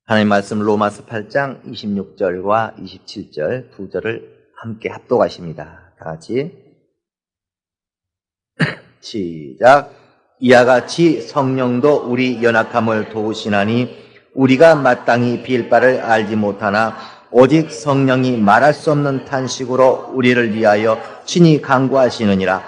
하나님 말씀 로마서 8장 26절과 27절 두 절을 함께 합독하십니다. 다 같이 시작. 이와 같이 성령도 우리 연약함을 도우시나니 우리가 마땅히 빌 바를 알지 못하나 오직 성령이 말할 수 없는 탄식으로 우리를 위하여 친히 간구하시느니라.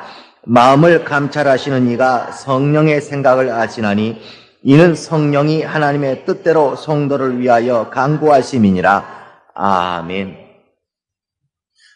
마음을 감찰하시는 이가 성령의 생각을 아시나니 이는 성령이 하나님의 뜻대로 성도를 위하여 간구하심이니라. 아멘.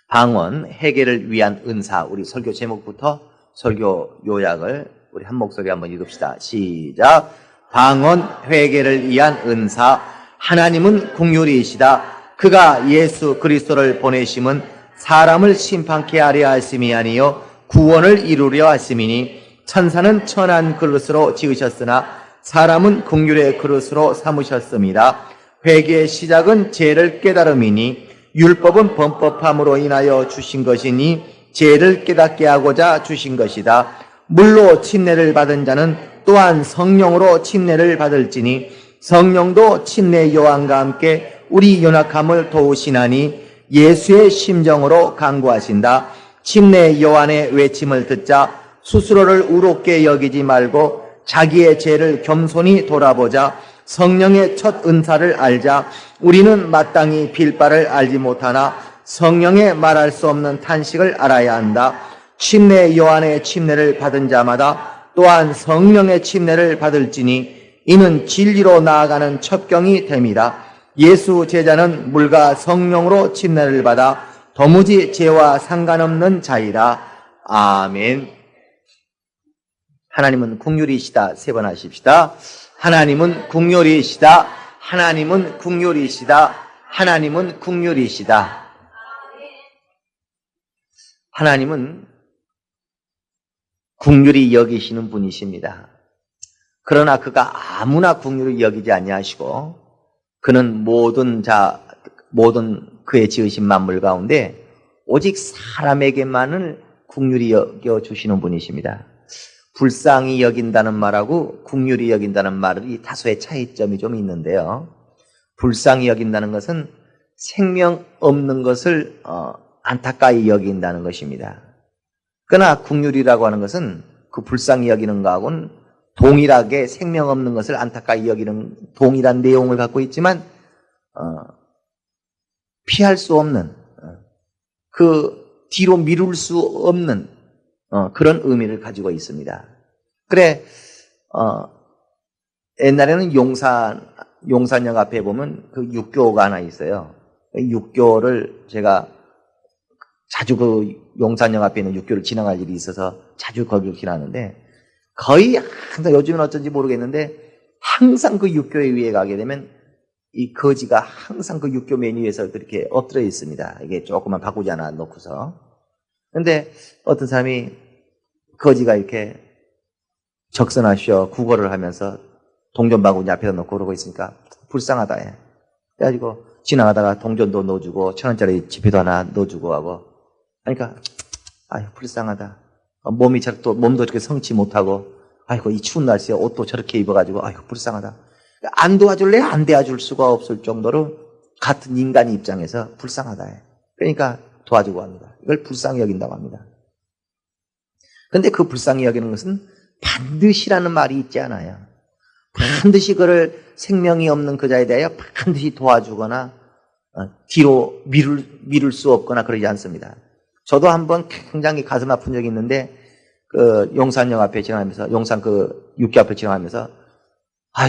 방언, 회개를 위한 은사. 우리 설교 제목부터 설교 요약을 우리 한 목소리 한번 읽읍시다. 시작. 방언, 회개를 위한 은사. 하나님은 긍휼이시다. 그가 예수 그리스도를 보내심은 사람을 심판케 하려 하심이 아니요 구원을 이루려 하심이니 천사는 천한 그릇으로 지으셨으나 사람은 긍휼의 그릇으로 삼으셨습니다. 회개의 시작은 죄를 깨달음이니 율법은 범법함으로 인하여 주신 것이니 죄를 깨닫게 하고자 주신 것이다. 물로 침례를 받은 자는 또한 성령으로 침례를 받을지니 성령도 침례 요한과 함께 우리 연약함을 도우시나니 예수의 심정으로 간구하신다. 침례 요한의 외침을 듣자 스스로를 의롭게 여기지 말고 자기의 죄를 겸손히 돌아보자. 성령의 첫 은사를 알자. 우리는 마땅히 빌 바를 알지 못하나 성령의 말할 수 없는 탄식을 알아야 한다. 침례 요한의 침례를 받은 자마다 또한 성령의 침례를 받을지니 이는 진리로 나아가는 첩경이 됨이다. 예수 제자는 물과 성령으로 침례를 받아 도무지 죄와 상관없는 자이다. 아멘. 하나님은 긍휼이시다. 세 번 하십시다. 하나님은 긍휼이시다. 하나님은 긍휼이시다. 하나님은 긍휼이시다. 하나님은 긍휼히 여기시는 분이십니다. 그러나 그가 아무나 긍휼히 여기지 아니하시고 그는 모든 그의 지으신 만물 가운데 오직 사람에게만을 긍휼히 여겨주시는 분이십니다. 불쌍히 여긴다는 말하고 긍휼히 여긴다는 말이 다소의 차이점이 좀 있는데요. 불쌍히 여긴다는 것은 생명 없는 것을 안타까이 여긴다는 것입니다. 그러나 긍휼이라고 하는 것은 그 불쌍히 여기는 것하고는 동일하게 생명 없는 것을 안타까이 여기는 동일한 내용을 갖고 있지만 피할 수 없는 그 뒤로 미룰 수 없는 그런 의미를 가지고 있습니다. 그래, 옛날에는 용산역 앞에 보면 그 육교가 하나 있어요. 육교를 제가 자주 그 용산역 앞에 있는 육교를 지나갈 일이 있어서 자주 거기를 지나는데 거의 항상 요즘은 어쩐지 모르겠는데 항상 그 육교에 위에 가게 되면 이 거지가 항상 그 육교 맨 위에서 이렇게 엎드려 있습니다. 이게 조금만 바꾸지 않아 놓고서. 근데 어떤 사람이 거지가 이렇게 적선하시오 구걸을 하면서 동전바구니 앞에다 놓고 그러고 있으니까 불쌍하다 해. 그래가지고 지나가다가 동전도 넣어주고 1,000원짜리 지폐도 하나 넣어주고 하고 그러니까 아유 불쌍하다. 몸도 이렇게 성치 못하고 아이고 이 추운 날씨에 옷도 저렇게 입어가지고 아이고 불쌍하다. 안 도와줄래? 안 도와줄 수가 없을 정도로 같은 인간의 입장에서 불쌍하다 해. 그러니까 도와주고 합니다. 이걸 불쌍히 여긴다고 합니다. 그런데 그 불쌍히 여기는 것은 반드시라는 말이 있지 않아요. 반드시 그를 생명이 없는 그 자에 대하여 반드시 도와주거나 뒤로 미룰 수 없거나 그러지 않습니다. 저도 한번 굉장히 가슴 아픈 적이 있는데 그 용산역 앞에 지나가면서 용산 그 육교 앞에 지나가면서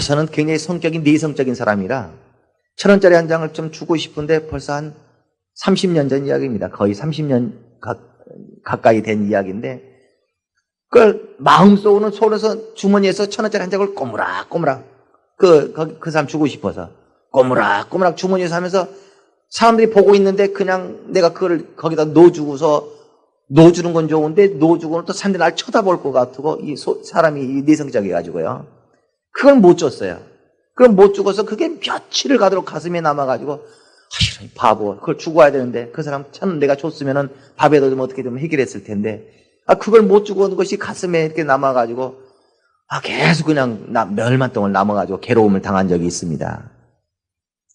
저는 굉장히 성격이 내성적인 사람이라 1,000원짜리 한 장을 좀 주고 싶은데 벌써 한 30년 전 이야기입니다. 거의 30년 가까이 된 이야기인데 그걸 마음속으로는 손에서 주머니에서 1,000원짜리 한 장을 꼬무락꼬무락 그 사람 주고 싶어서 꼬무락꼬무락 주머니에서 하면서 사람들이 보고 있는데 그냥 내가 그걸 거기다 넣어주는 건 좋은데 넣어주고는 또 사람들이 날 쳐다볼 것 같고 사람이 내성적이가지고요. 그걸 못 줬어요. 그걸 못 주고서 그게 며칠을 가도록 가슴에 남아가지고 바보 그걸 주고 와야 되는데 그 사람 참 내가 줬으면은 밥에도 좀 어떻게 좀 해결했을 텐데 그걸 못 주고 온 것이 가슴에 이렇게 남아가지고 계속 그냥 멸만 동안 남아가지고 괴로움을 당한 적이 있습니다.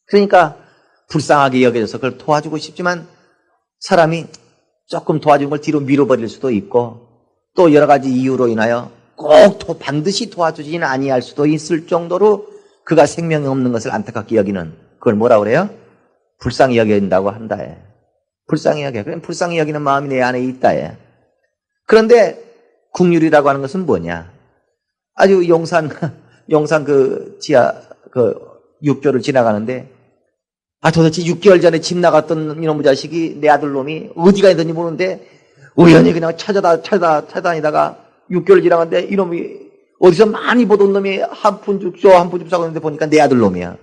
그러니까 불쌍하게 여겨져서 그걸 도와주고 싶지만 사람이 조금 도와준 걸 뒤로 밀어버릴 수도 있고 또 여러 가지 이유로 인하여 꼭 반드시 도와주지는 아니할 수도 있을 정도로 그가 생명이 없는 것을 안타깝게 여기는 그걸 뭐라 그래요? 불쌍히 여긴다고 한다. 불쌍히 여겨. 그럼 불쌍히 여기는 마음이 내 안에 있다. 그런데 국률이라고 하는 것은 뭐냐? 아주 용산 그 지하 그 육교를 지나가는데 도대체 6개월 전에 집 나갔던 이놈의 자식이 내 아들놈이 어디가 있는지 모르는데 우연히 그냥 찾아다니다가 6개월 지나갔는데 이놈이 어디서 많이 보던 놈이 한 푼 줍쇼 사고 있는데 보니까 내 아들놈이야.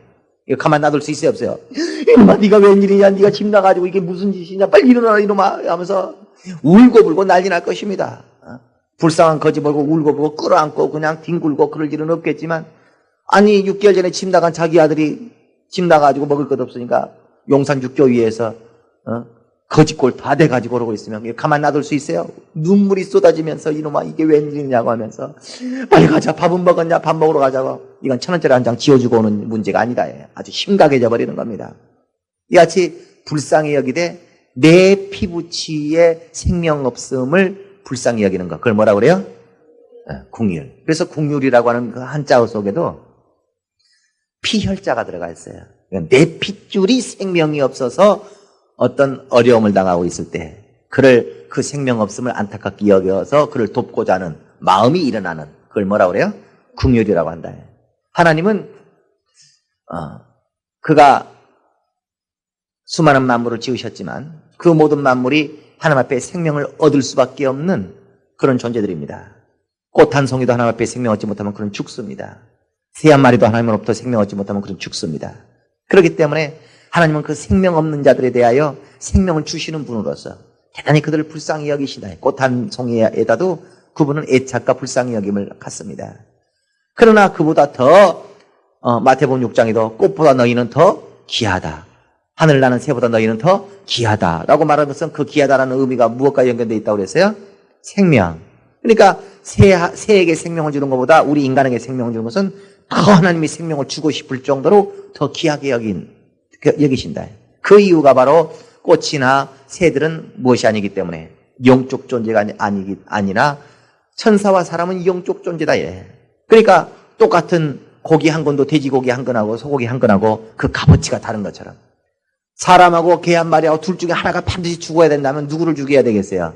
이거 가만 놔둘 수 있어요 없어요? 이놈아 네가 웬일이냐, 네가 집 나가지고 이게 무슨 짓이냐, 빨리 일어나라 이놈아 하면서 울고불고 난리 날 것입니다. 불쌍한 거지 말고 울고불고 끌어안고 그냥 뒹굴고 그럴 일은 없겠지만 아니 6개월 전에 집 나간 자기 아들이 집 나가지고 먹을 것 없으니까 용산 육교 위에서 거짓골 다 돼가지고 그러고 있으면 가만 놔둘 수 있어요? 눈물이 쏟아지면서 이놈아 이게 웬일이냐고 하면서 빨리 가자, 밥은 먹었냐, 밥 먹으러 가자고. 이건 1,000원짜리 한 장 지어주고 오는 문제가 아니다. 아주 심각해져 버리는 겁니다. 이같이 불쌍히 여기되 내 피부치의 생명 없음을 불쌍히 여기는 것, 그걸 뭐라고 그래요? 궁율. 그래서 궁율이라고 하는 그 한자어 속에도 피혈자가 들어가 있어요. 내 핏줄이 생명이 없어서 어떤 어려움을 당하고 있을 때 그를 그 생명 없음을 안타깝게 여겨서 그를 돕고자 하는 마음이 일어나는 그걸 뭐라고 그래요? 궁율이라고 한다. 하나님은 그가 수많은 만물을 지으셨지만 그 모든 만물이 하나님 앞에 생명을 얻을 수밖에 없는 그런 존재들입니다. 꽃 한 송이도 하나님 앞에 생명 얻지 못하면 그런 죽습니다. 새 한 마리도 하나님으로부터 생명 얻지 못하면 그런 죽습니다. 그렇기 때문에 하나님은 그 생명 없는 자들에 대하여 생명을 주시는 분으로서 대단히 그들을 불쌍히 여기시다. 꽃 한 송이에다도 그분은 애착과 불쌍히 여김을 갖습니다. 그러나 그보다 더 마태복음 6장에도 꽃보다 너희는 더 귀하다. 하늘 나는 새보다 너희는 더 귀하다라고 말하는 것은 그 귀하다라는 의미가 무엇과 연결되어 있다고 그랬어요? 생명. 그러니까 새에게 생명을 주는 것보다 우리 인간에게 생명을 주는 것은 더 하나님이 생명을 주고 싶을 정도로 더 귀하게 여기신다. 그 이유가 바로 꽃이나 새들은 무엇이 아니기 때문에 영적 존재가 아니라 천사와 사람은 영적 존재다. 그러니까 똑같은 고기 한 건도 돼지고기 한 건하고 소고기 한 건하고 그 값어치가 다른 것처럼 사람하고 개 한 마리하고 둘 중에 하나가 반드시 죽어야 된다면 누구를 죽여야 되겠어요?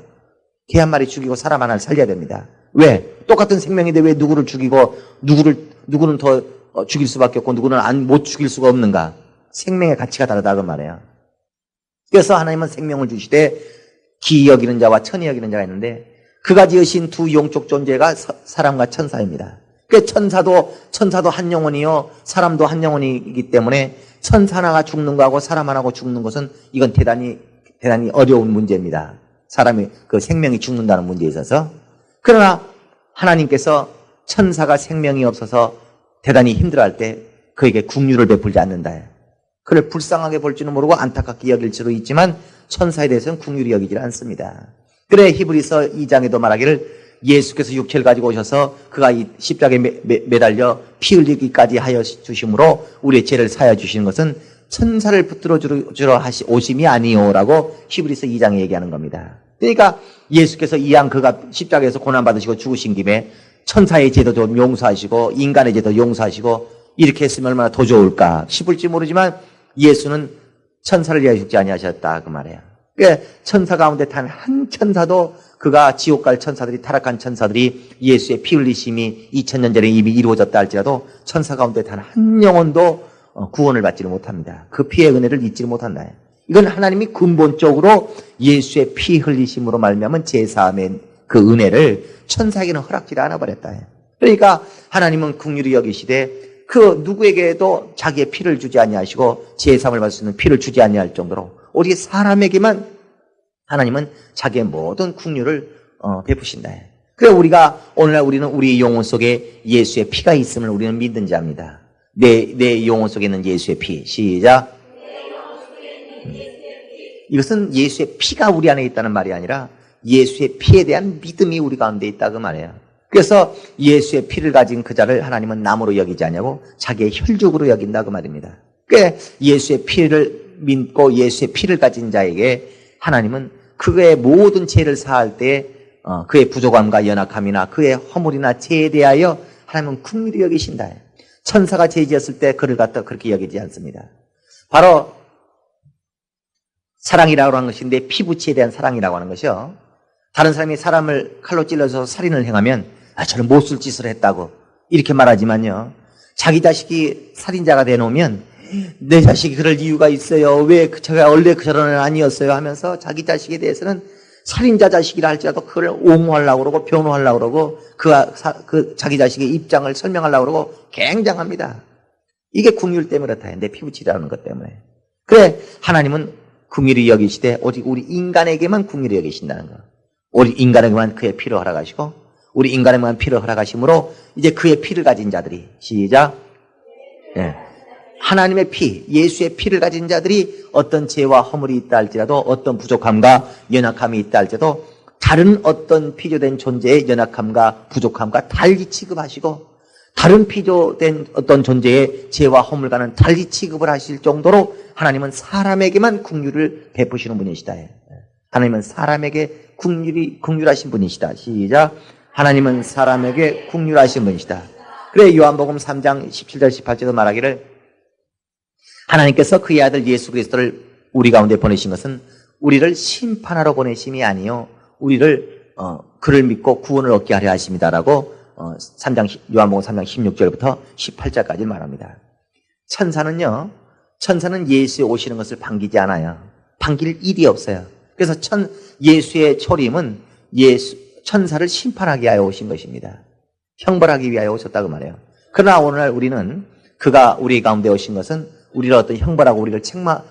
개 한 마리 죽이고 사람 하나를 살려야 됩니다. 왜? 똑같은 생명인데 왜 누구를 죽이고 누구는 더 죽일 수밖에 없고 누구는 못 죽일 수가 없는가? 생명의 가치가 다르다 그 말이에요. 그래서 하나님은 생명을 주시되 기이 여기는 자와 천히 여기는 자가 있는데 그가 지으신 두 영적 존재가 사람과 천사입니다. 그 천사도 한 영혼이요 사람도 한 영혼이기 때문에 천사 하나가 죽는 거하고 사람 하나가 죽는 것은 이건 대단히 어려운 문제입니다. 사람이 그 생명이 죽는다는 문제에 있어서. 그러나 하나님께서 천사가 생명이 없어서 대단히 힘들어할 때 그에게 긍휼을 베풀지 않는다. 그를 불쌍하게 볼 줄은 모르고 안타깝게 여길 수도 있지만 천사에 대해서는 긍휼히 여기질 않습니다. 그래 히브리서 2장에도 말하기를 예수께서 육체를 가지고 오셔서 그가 이 십자가에 매달려 피 흘리기까지 하여 주심으로 우리의 죄를 사하여 주시는 것은 천사를 붙들어 주러 오심이 아니오라고 히브리서 2장에 얘기하는 겁니다. 그러니까 예수께서 이왕 그가 십자가에서 고난받으시고 죽으신 김에 천사의 죄도 좀 용서하시고 인간의 죄도 용서하시고 이렇게 했으면 얼마나 더 좋을까 싶을지 모르지만 예수는 천사를 위하여 죽지 아니하셨다 그 말이에요. 그러니까 천사 가운데 단 한 천사도 그가 지옥 갈 천사들이 타락한 천사들이 예수의 피 흘리심이 2000년 전에 이미 이루어졌다 할지라도 천사 가운데 단 한 영혼도 구원을 받지를 못합니다. 그 피의 은혜를 잊지를 못한다. 이건 하나님이 근본적으로 예수의 피 흘리심으로 말미암은 제사함의 그 은혜를 천사에게는 허락지를 않아 버렸다. 그러니까 하나님은 긍휼히 여기시되 그 누구에게도 자기의 피를 주지 아니하시고 제사함을 받을 수 있는 피를 주지 아니할 정도로 오직 사람에게만 하나님은 자기의 모든 긍휼을 베푸신다. 그래 우리가 오늘날 우리는 우리 영혼 속에 예수의 피가 있음을 우리는 믿는 자입니다. 내 영혼 속에 있는 예수의 피. 시작. 이것은 예수의 피가 우리 안에 있다는 말이 아니라 예수의 피에 대한 믿음이 우리 가운데 있다 그 말이에요. 그래서 예수의 피를 가진 그 자를 하나님은 남으로 여기지 않냐고 자기의 혈족으로 여긴다 그 말입니다. 그 예수의 피를 믿고 예수의 피를 가진 자에게 하나님은 그의 모든 죄를 사할 때 그의 부족함과 연약함이나 그의 허물이나 죄에 대하여 하나님은 긍휼히 여기신다. 천사가 죄 지었을 때 그를 갖다 그렇게 여기지 않습니다. 바로 사랑이라고 하는 것인데 피부치에 대한 사랑이라고 하는 것이요. 다른 사람이 사람을 칼로 찔러서 살인을 행하면 저는 못쓸 짓을 했다고 이렇게 말하지만요. 자기 자식이 살인자가 되놓으면 내 자식이 그럴 이유가 있어요. 왜 제가 원래 저런 애는 아니었어요 하면서 자기 자식에 대해서는 살인자 자식이라 할지라도 그걸 옹호하려고 그러고 변호하려고 그러고 그 자기 자식의 입장을 설명하려고 그러고 굉장합니다. 이게 긍휼 때문에 그렇다. 내 피부치라는 것 때문에. 그래 하나님은 긍휼히 여기시되 오직 우리 인간에게만 긍휼히 여기신다는 거. 우리 인간에게만 그의 피를 허락하시고 우리 인간에게만 피를 허락하심으로 이제 그의 피를 가진 자들이 시작. 예. 하나님의 피, 예수의 피를 가진 자들이 어떤 죄와 허물이 있다 할지라도 어떤 부족함과 연약함이 있다 할지라도 다른 어떤 피조된 존재의 연약함과 부족함과 달리 취급하시고 다른 피조된 어떤 존재의 죄와 허물과는 달리 취급을 하실 정도로 하나님은 사람에게만 긍휼을 베푸시는 분이시다. 하나님은 사람에게 긍휼하신 분이시다. 시작. 하나님은 사람에게 긍휼하신 분이시다. 그래 요한복음 3장 17절 18절도 말하기를 하나님께서 그의 아들 예수 그리스도를 우리 가운데 보내신 것은 우리를 심판하러 보내심이 아니요 우리를 그를 믿고 구원을 얻게 하려 하십니다라고 요한복음 3장 16절부터 18절까지 말합니다. 천사는 예수에 오시는 것을 반기지 않아요. 반길 일이 없어요. 그래서 예수의 초림은 천사를 심판하기 위하여 오신 것입니다. 형벌하기 위하여 오셨다고 말해요. 그러나 오늘날 우리는 그가 우리 가운데 오신 것은 우리를 어떤 형벌하고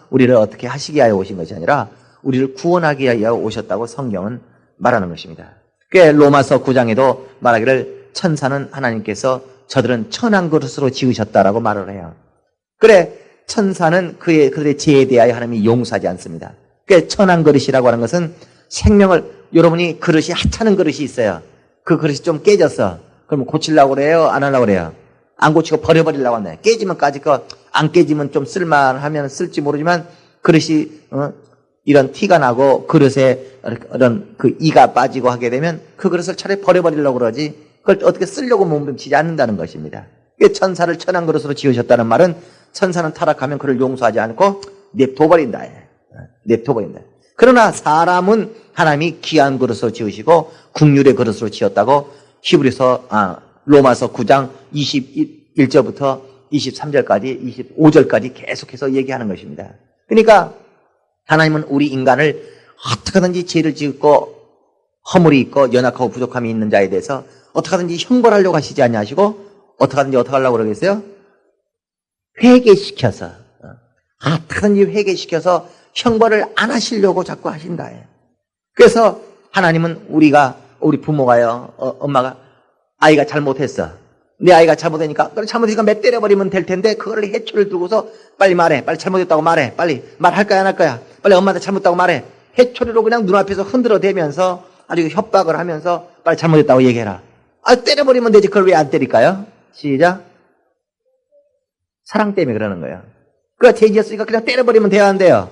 우리를 어떻게 하시기 위하여 오신 것이 아니라 우리를 구원하기 위하여 오셨다고 성경은 말하는 것입니다. 로마서 9장에도 말하기를 천사는 하나님께서 저들은 천한 그릇으로 지으셨다라고 말을 해요. 그래 천사는 그들의 죄에 대하여 하나님이 용서하지 않습니다. 천한 그릇이라고 하는 것은 여러분이 그릇이 하찮은 그릇이 있어요. 그 그릇이 좀 깨졌어. 그럼 고치려고 그래요? 안 하려고 그래요? 안 고치고 버려버리려고 하네. 깨지면 까짓 거, 안 깨지면 좀 쓸만하면 쓸지 모르지만 그릇이 이런 티가 나고 그릇에 이런 그 이가 빠지고 하게 되면 그 그릇을 차라리 버려버리려고 그러지 그걸 어떻게 쓰려고 몸부림치지 않는다는 것입니다. 천사를 천한 그릇으로 지으셨다는 말은 천사는 타락하면 그를 용서하지 않고 냅둬버린다. 냅둬버린다. 그러나 사람은 하나님이 귀한 그릇으로 지으시고 긍휼의 그릇으로 지었다고 로마서 9장 21절부터 23절까지 25절까지 계속해서 얘기하는 것입니다. 그러니까 하나님은 우리 인간을 어떻게든지 죄를 짓고 허물이 있고 연약하고 부족함이 있는 자에 대해서 어떻게든지 형벌하려고 하시지 아니하시고 어떻게 하려고 그러겠어요? 회개시켜서 어떻게든지 회개시켜서 형벌을 안 하시려고 자꾸 하신다. 그래서 하나님은 우리 부모가요, 엄마가 아이가 잘못했어. 내 아이가 잘못하니까 잘못했으니까 몇 때려버리면 될 텐데 그거를 해초를 두고서 빨리 말해. 빨리 잘못했다고 말해. 빨리 말할 거야 안 할 거야. 빨리 엄마한테 잘못했다고 말해. 해초리로 그냥 눈앞에서 흔들어대면서 아주 협박을 하면서 빨리 잘못했다고 얘기해라. 때려버리면 되지. 그걸 왜 안 때릴까요? 시작. 사랑 때문에 그러는 거예요. 그가 죄 지었으니까 그냥 때려버리면 돼야 한대요.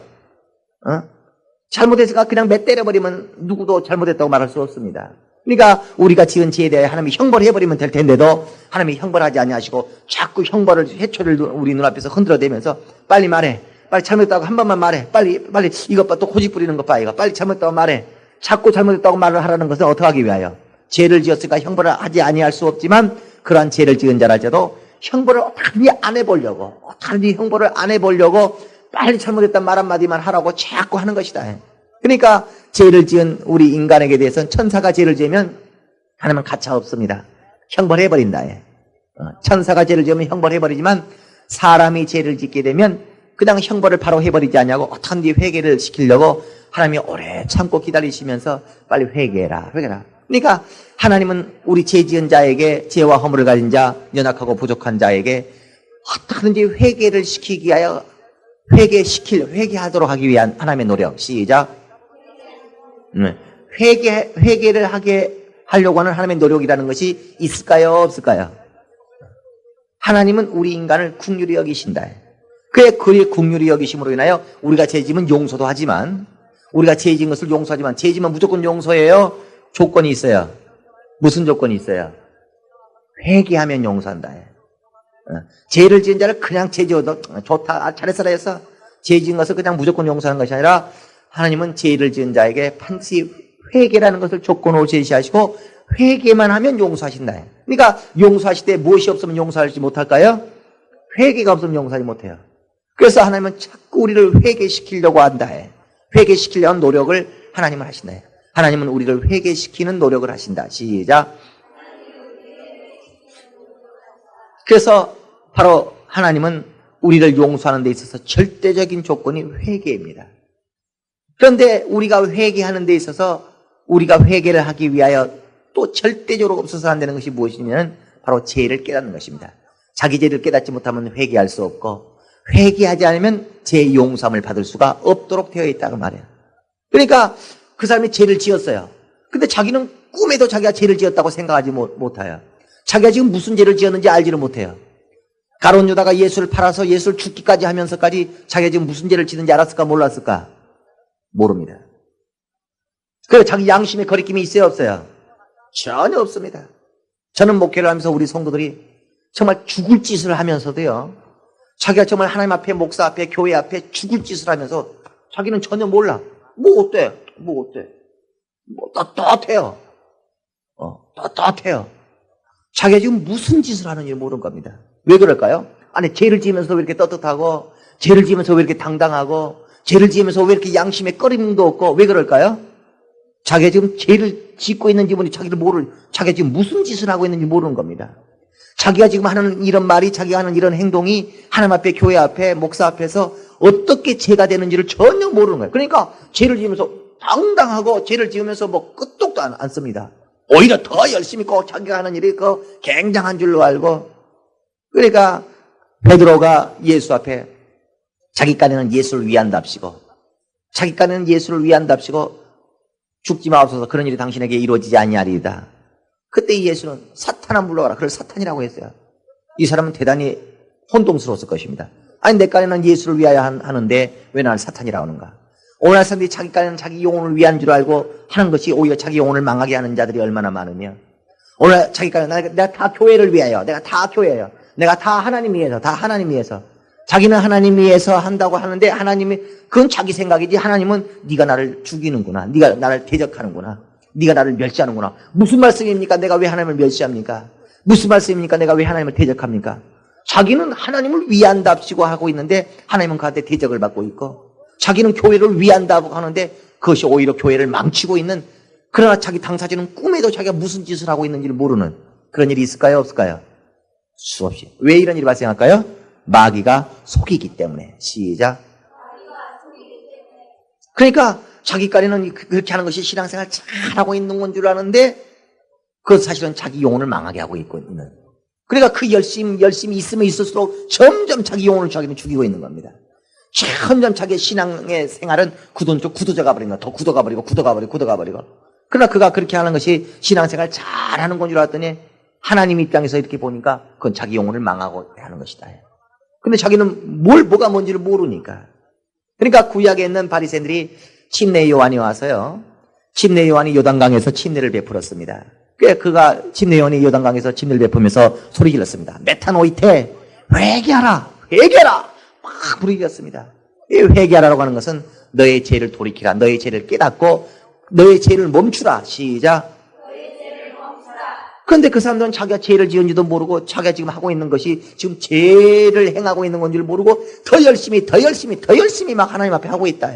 잘못했으니까 그냥 몇 때려버리면 누구도 잘못했다고 말할 수 없습니다. 그러니까 우리가 지은 죄에 대해 하나님이 형벌해버리면 될 텐데도 하나님이 형벌하지 아니하시고 자꾸 해초를 우리 눈앞에서 흔들어대면서 빨리 말해. 빨리 잘못했다고 한 번만 말해. 빨리 이것 봐. 또 고집 부리는 것 봐. 이거 빨리 잘못했다고 말해. 자꾸 잘못했다고 말을 하라는 것은 어떻게 하기 위하여? 죄를 지었으니까 형벌을 하지 아니할 수 없지만 그러한 죄를 지은 자랄지라도 형벌을 어떻게 안 해보려고 형벌을 안 해보려고 빨리 잘못했다는 말 한마디만 하라고 자꾸 하는 것이다. 그러니까 죄를 지은 우리 인간에게 대해서는 천사가 죄를 지으면 하나님은 가차 없습니다. 형벌해버린다. 천사가 죄를 지으면 형벌해버리지만 사람이 죄를 짓게 되면 그냥 형벌을 바로 해버리지 않냐고 어떻게 회개를 시키려고 하나님이 오래 참고 기다리시면서 빨리 회개해라. 그러니까 하나님은 우리 죄 지은 자에게 죄와 허물을 가진 자, 연약하고 부족한 자에게 어떻게든지 회개를 시키기 위하여 회개하도록 하기 위한 하나님의 노력. 시작. 회개를 하려고 하는 하나님의 노력이라는 것이 있을까요? 없을까요? 하나님은 우리 인간을 긍휼히 여기신다. 그의 긍휼히 여기심으로 인하여 우리가 죄 지으면 용서도 하지만, 우리가 죄 지은 것을 용서하지만, 죄 지으면 무조건 용서해요. 조건이 있어요. 무슨 조건이 있어요? 회개하면 용서한다. 죄를 지은 자를 그냥 죄 지어도 좋다, 잘했어라 해서 죄 지은 것을 그냥 무조건 용서하는 것이 아니라, 하나님은 죄를 지은 자에게 반드시 회개라는 것을 조건으로 제시하시고 회개만 하면 용서하신다. 그러니까 용서하실 때 무엇이 없으면 용서하지 못할까요? 회개가 없으면 용서하지 못해요. 그래서 하나님은 자꾸 우리를 회개시키려고 한다. 회개시키려는 노력을 하나님은 하신다. 하나님은 우리를 회개시키는 노력을 하신다. 시작. 그래서 바로 하나님은 우리를 용서하는 데 있어서 절대적인 조건이 회개입니다. 그런데 우리가 회개하는 데 있어서 우리가 회개를 하기 위하여 또 절대적으로 없어서 안 되는 것이 무엇이냐면 바로 죄를 깨닫는 것입니다. 자기 죄를 깨닫지 못하면 회개할 수 없고, 회개하지 않으면 죄 용서함을 받을 수가 없도록 되어 있다고 말해요. 그러니까 그 사람이 죄를 지었어요. 근데 자기는 꿈에도 자기가 죄를 지었다고 생각하지 못해요. 자기가 지금 무슨 죄를 지었는지 알지를 못해요. 가룟 유다가 예수를 팔아서 예수를 죽기까지 하면서까지 자기가 지금 무슨 죄를 지는지 알았을까 몰랐을까? 모릅니다. 그래서 자기 양심의 거리낌이 있어요, 없어요? 전혀 없습니다. 저는 목회를 하면서 우리 성도들이 정말 죽을 짓을 하면서도요, 자기가 정말 하나님 앞에, 목사 앞에, 교회 앞에 죽을 짓을 하면서 자기는 전혀 몰라. 뭐 어때? 뭐 떳떳해요. 떳떳해요. 자기가 지금 무슨 짓을 하는지 모르는 겁니다. 왜 그럴까요? 아니, 죄를 지으면서 왜 이렇게 떳떳하고, 죄를 지으면서 왜 이렇게 당당하고, 죄를 지으면서 왜 이렇게 양심에 꺼림도 없고, 왜 그럴까요? 자기가 지금 죄를 짓고 있는지 모르니 자기가 지금 무슨 짓을 하고 있는지 모르는 겁니다. 자기가 지금 하는 이런 말이, 자기가 하는 이런 행동이 하나님 앞에, 교회 앞에, 목사 앞에서 어떻게 죄가 되는지를 전혀 모르는 거예요. 그러니까 죄를 지으면서 당당하고 죄를 지으면서 뭐 끄떡도 안 씁니다. 오히려 더 열심히 꼭 자기가 하는 일이 그 굉장한 줄로 알고. 그러니까 베드로가 예수 앞에 자기 깐에는 예수를 위한답시고, 자기 깐에는 예수를 위한답시고 죽지 마옵소서, 그런 일이 당신에게 이루어지지 아니하리이다. 그때 예수는 사탄아 물러가라, 그걸 사탄이라고 했어요. 이 사람은 대단히 혼동스러웠을 것입니다. 아니, 내 깐에는 예수를 위하여 하는데 왜 나를 사탄이라고 하는가? 오늘날 사람들이 자기 깐에는 자기 영혼을 위한 줄 알고 하는 것이 오히려 자기 영혼을 망하게 하는 자들이 얼마나 많으며, 오늘 자기 깐에는 내가 다 교회를 위하여, 내가 다 교회예요, 내가 다 하나님 위해서, 다 하나님 위해서. 자기는 하나님 위해서 한다고 하는데 하나님이, 그건 자기 생각이지, 하나님은 네가 나를 죽이는구나, 네가 나를 대적하는구나, 네가 나를 멸시하는구나. 무슨 말씀입니까? 내가 왜 하나님을 멸시합니까? 무슨 말씀입니까? 내가 왜 하나님을 대적합니까? 자기는 하나님을 위한답시고 하고 있는데 하나님은 그한테 대적을 받고 있고, 자기는 교회를 위한다고 하는데 그것이 오히려 교회를 망치고 있는, 그러나 자기 당사자는 꿈에도 자기가 무슨 짓을 하고 있는지를 모르는 그런 일이 있을까요? 없을까요? 수없이. 왜 이런 일이 발생할까요? 마귀가 속이기 때문에. 시작. 그러니까 자기 깐에는 그렇게 하는 것이 신앙생활 잘하고 있는 건 줄 아는데 그것 사실은 자기 영혼을 망하게 하고 있는. 그러니까 그 열심히 있으면 있을수록 점점 자기 영혼을 자기는 죽이고 있는 겁니다. 점점 자기의 신앙의 생활은 굳어져가 버리는 거야. 더 굳어가버리고. 그러나 그가 그렇게 하는 것이 신앙생활 잘하는 건 줄 알았더니 하나님 입장에서 이렇게 보니까 그건 자기 영혼을 망하고 하는 것이다. 근데 자기는 뭐가 뭔지를 모르니까. 그러니까 구약에 있는 바리새인들이 침례 요한이 와서요, 침례 요한이 요단강에서 침례를 베풀었습니다. 그가 침례 요한이 요단강에서 침례를 베풀면서 소리 질렀습니다. 메타노이테, 회개하라 막 부르짖었습니다. 이 회개하라고 하는 것은 너의 죄를 돌이키라, 너의 죄를 깨닫고 너의 죄를 멈추라. 시작. 그런데 그 사람들은 자기가 죄를 지은지도 모르고 자기가 지금 하고 있는 것이 지금 죄를 행하고 있는 건지를 모르고 더 열심히 막 하나님 앞에 하고 있다.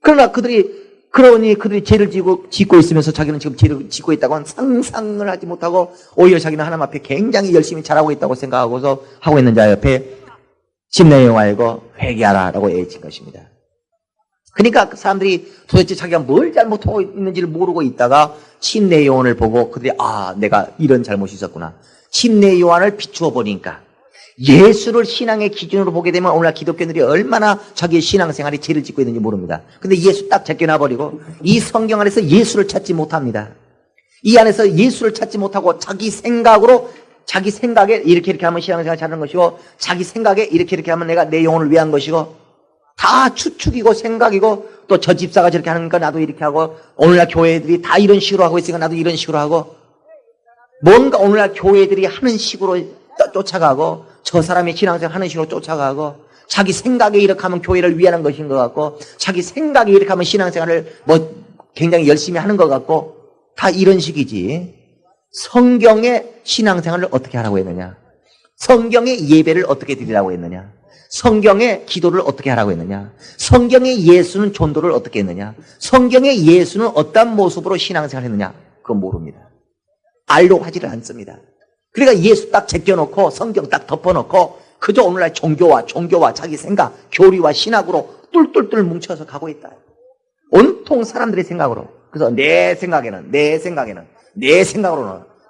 그러나 그들이 죄를 짓고 있으면서 자기는 지금 죄를 짓고 있다고는 상상을 하지 못하고 오히려 자기는 하나님 앞에 굉장히 열심히 잘하고 있다고 생각하고서 하고 있는 자 옆에 침례 요한이고 회개하라라고 애친 것입니다. 그러니까 그 사람들이 도대체 자기가 뭘 잘못하고 있는지를 모르고 있다가 침례 요한을 보고 그들이 내가 이런 잘못이 있었구나. 침례 요한을 비추어 보니까 예수를 신앙의 기준으로 보게 되면 오늘날 기독교인들이 얼마나 자기의 신앙생활에 죄를 짓고 있는지 모릅니다. 근데 예수 딱 제껴놔버리고 이 성경 안에서 예수를 찾지 못합니다. 이 안에서 예수를 찾지 못하고 자기 생각으로 자기 생각에 이렇게 하면 신앙생활 잘하는 것이고, 자기 생각에 이렇게 하면 내가 내 영혼을 위한 것이고, 다 추측이고 생각이고, 또 저 집사가 저렇게 하니까 나도 이렇게 하고, 오늘날 교회들이 다 이런 식으로 하고 있으니까 나도 이런 식으로 하고, 뭔가 오늘날 교회들이 하는 식으로 쫓아가고, 저 사람의 신앙생활 하는 식으로 쫓아가고, 자기 생각에 이렇게 하면 교회를 위하는 것인 것 같고, 자기 생각에 이렇게 하면 신앙생활을 굉장히 열심히 하는 것 같고, 다 이런 식이지. 성경의 신앙생활을 어떻게 하라고 했느냐? 성경의 예배를 어떻게 드리라고 했느냐? 성경의 기도를 어떻게 하라고 했느냐? 성경의 예수는 전도를 어떻게 했느냐? 성경의 예수는 어떤 모습으로 신앙생활을 했느냐? 그건 모릅니다. 알려고 하지를 않습니다. 그러니까 예수 딱 제껴놓고 성경 딱 덮어놓고 그저 오늘날 종교와 자기 생각, 교리와 신학으로 뚫뚫뚫 뭉쳐서 가고 있다. 온통 사람들의 생각으로. 그래서 내 생각으로는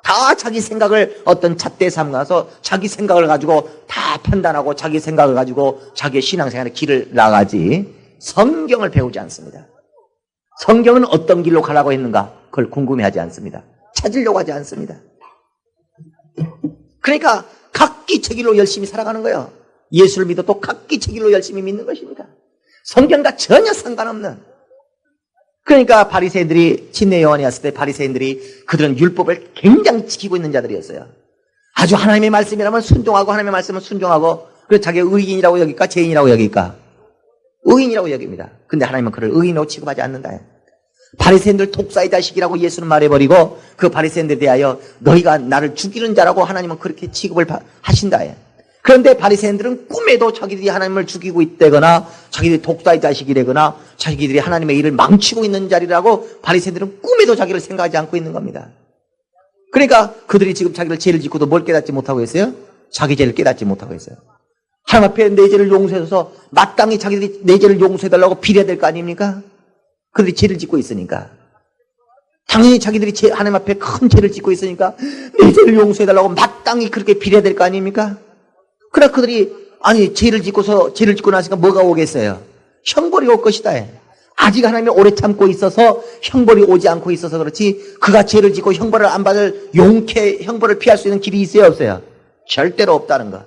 다 자기 생각을 어떤 잣대 삼가서 자기 생각을 가지고 다 판단하고 자기 생각을 가지고 자기의 신앙생활의 길을 나가지 성경을 배우지 않습니다. 성경은 어떤 길로 가라고 했는가 그걸 궁금해하지 않습니다. 찾으려고 하지 않습니다. 그러니까 각기 제 길로 열심히 살아가는 거예요. 예수를 믿어도 각기 제 길로 열심히 믿는 것입니다. 성경과 전혀 상관없는. 그러니까 바리새인들이 침례 요한이 왔을 때 바리새인들이 그들은 율법을 굉장히 지키고 있는 자들이었어요. 아주 하나님의 말씀이라면 순종하고 하나님의 말씀은 순종하고 그래서 자기가 의인이라고 여길까 죄인이라고 여길까? 의인이라고 여깁니다. 근데 하나님은 그를 의인으로 취급하지 않는다. 바리새인들 독사의 자식이라고 예수는 말해버리고 그 바리새인들에 대하여 너희가 나를 죽이는 자라고 하나님은 그렇게 취급을 하신다. 그런데 바리새인들은 꿈에도 자기들이 하나님을 죽이고 있다거나 자기들이 독사의 자식이라거나 자기들이 하나님의 일을 망치고 있는 자리라고 바리새인들은 꿈에도 자기를 생각하지 않고 있는 겁니다. 그러니까 그들이 지금 자기를 죄를 짓고도 뭘 깨닫지 못하고 있어요? 자기 죄를 깨닫지 못하고 있어요. 하나님 앞에 내 죄를 용서해서 마땅히 자기들이 내 죄를 용서해달라고 빌어야 될 거 아닙니까? 그들이 죄를 짓고 있으니까. 당연히 자기들이 하나님 앞에 큰 죄를 짓고 있으니까 내 죄를 용서해달라고 마땅히 그렇게 빌어야 될 거 아닙니까? 그러나 그들이 아니 죄를 짓고 나니까 뭐가 오겠어요? 형벌이 올 것이다. 아직 하나님이 오래 참고 있어서 형벌이 오지 않고 있어서 그렇지 그가 죄를 짓고 형벌을 안 받을 형벌을 피할 수 있는 길이 있어요 없어요? 절대로 없다는 거.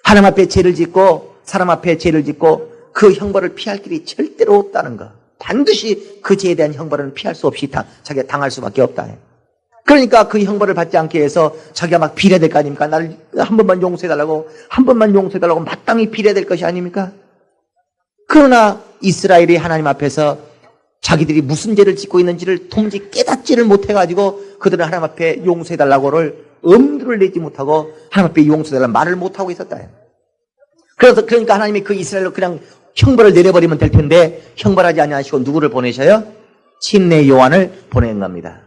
하나님 앞에 죄를 짓고 사람 앞에 죄를 짓고 그 형벌을 피할 길이 절대로 없다는 거. 반드시 그 죄에 대한 형벌은 피할 수 없이 자기가 당할 수밖에 없다. 그러니까 그 형벌을 받지 않게 해서 자기가 막 빌어야 될 거 아닙니까? 나를 한 번만 용서해달라고 마땅히 빌어야 될 것이 아닙니까? 그러나 이스라엘이 하나님 앞에서 자기들이 무슨 죄를 짓고 있는지를 도무지 깨닫지를 못해가지고 그들은 하나님 앞에 용서해달라고를 엄두를 내지 못하고 하나님 앞에 용서해달라고 말을 못하고 있었다. 그러니까 하나님이 그 이스라엘로 그냥 형벌을 내려버리면 될 텐데 형벌하지 아니하시고 누구를 보내셔요? 침례 요한을 보낸 겁니다.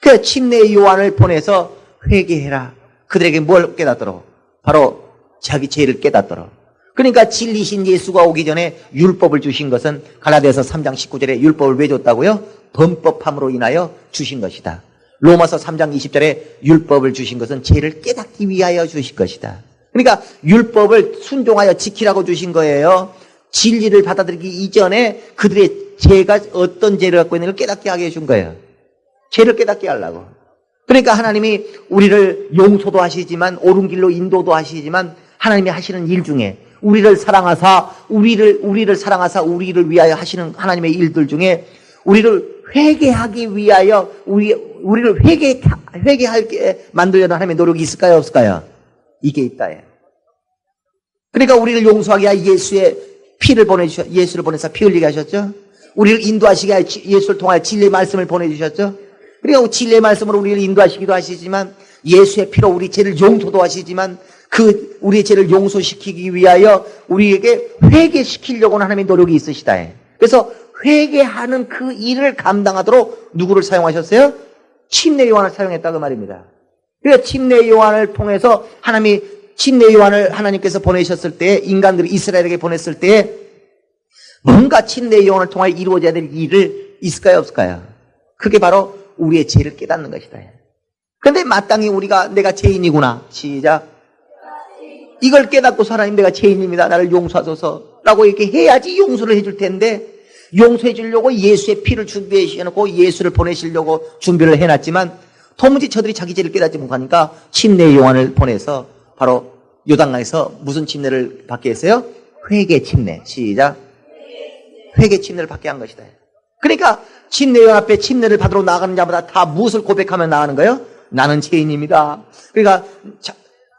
그 침례 요한을 보내서 회개해라. 그들에게 뭘 깨닫도록? 바로 자기 죄를 깨닫도록. 그러니까 진리신 예수가 오기 전에 율법을 주신 것은 갈라디아서 3장 19절에 율법을 왜 줬다고요? 범법함으로 인하여 주신 것이다. 로마서 3장 20절에 율법을 주신 것은 죄를 깨닫기 위하여 주신 것이다. 그러니까 율법을 순종하여 지키라고 주신 거예요. 진리를 받아들이기 이전에 그들의 죄가 어떤 죄를 갖고 있는 걸 깨닫게 하게 해준 거예요. 죄를 깨닫게 하려고. 그러니까 하나님이 우리를 용서도 하시지만 옳은 길로 인도도 하시지만 하나님이 하시는 일 중에 우리를 사랑하사 우리를 위하여 하시는 하나님의 일들 중에 우리를 회개하기 위하여 우리를 회개하게 만들려는 하나님의 노력이 있을까요 없을까요? 이게 있다. 그러니까 우리를 용서하기 위하여 예수를 보내서 피 흘리게 하셨죠. 우리를 인도하시기 위하여 예수를 통하여 진리의 말씀을 보내주셨죠. 그러니까 진리의 말씀으로 우리를 인도하시기도 하시지만 예수의 피로 우리 죄를 용서도 하시지만 그 우리의 죄를 용서시키기 위하여 우리에게 회개시키려고는 하나님의 노력이 있으시다. 그래서 회개하는 그 일을 감당하도록 누구를 사용하셨어요? 침례 요한을 사용했다고 말입니다. 그러니까 침례 요한을 통해서 침례 요한을 하나님께서 보내셨을 때 인간들이 이스라엘에게 보냈을 때 뭔가 침례 요한을 통하여 이루어져야 될 일을 있을까요 없을까요? 그게 바로 우리의 죄를 깨닫는 것이다. 그런데 마땅히 내가 죄인이구나. 시작. 이걸 깨닫고서 하나님 내가 죄인입니다. 나를 용서하소서 라고 이렇게 해야지 용서를 해줄 텐데 용서해 주려고 예수의 피를 준비해 놓고 예수를 보내시려고 준비를 해놨지만 도무지 저들이 자기 죄를 깨닫지 못하니까 침례 요한을 보내서 바로 요단강에서 무슨 침례를 받게 했어요? 회개 침례. 시작. 회개 침례를 받게 한 것이다. 그러니까 침례 요한 앞에 침례를 받으러 나가는 자마다 다 무엇을 고백하며 나가는 거예요? 나는 죄인입니다. 그러니까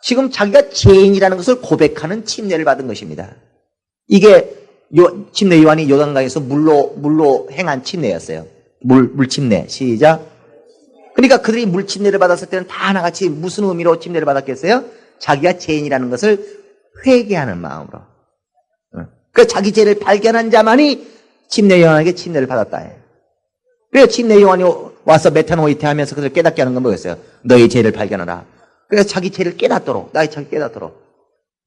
지금 자기가 죄인이라는 것을 고백하는 침례를 받은 것입니다. 이게 침례 요한이 요단강에서 물로 행한 침례였어요. 물 침례. 시작. 그러니까 그들이 물 침례를 받았을 때는 다 하나같이 무슨 의미로 침례를 받았겠어요? 자기가 죄인이라는 것을 회개하는 마음으로. 그 자기 죄를 발견한 자만이 침례 요한에게 침례를 받았다. 그래서 침례 요한이 와서 메타노이테 하면서 그들을 깨닫게 하는 건 뭐였어요? 너의 죄를 발견하라. 그래서 자기 죄를 깨닫도록, 나의 자기 깨닫도록.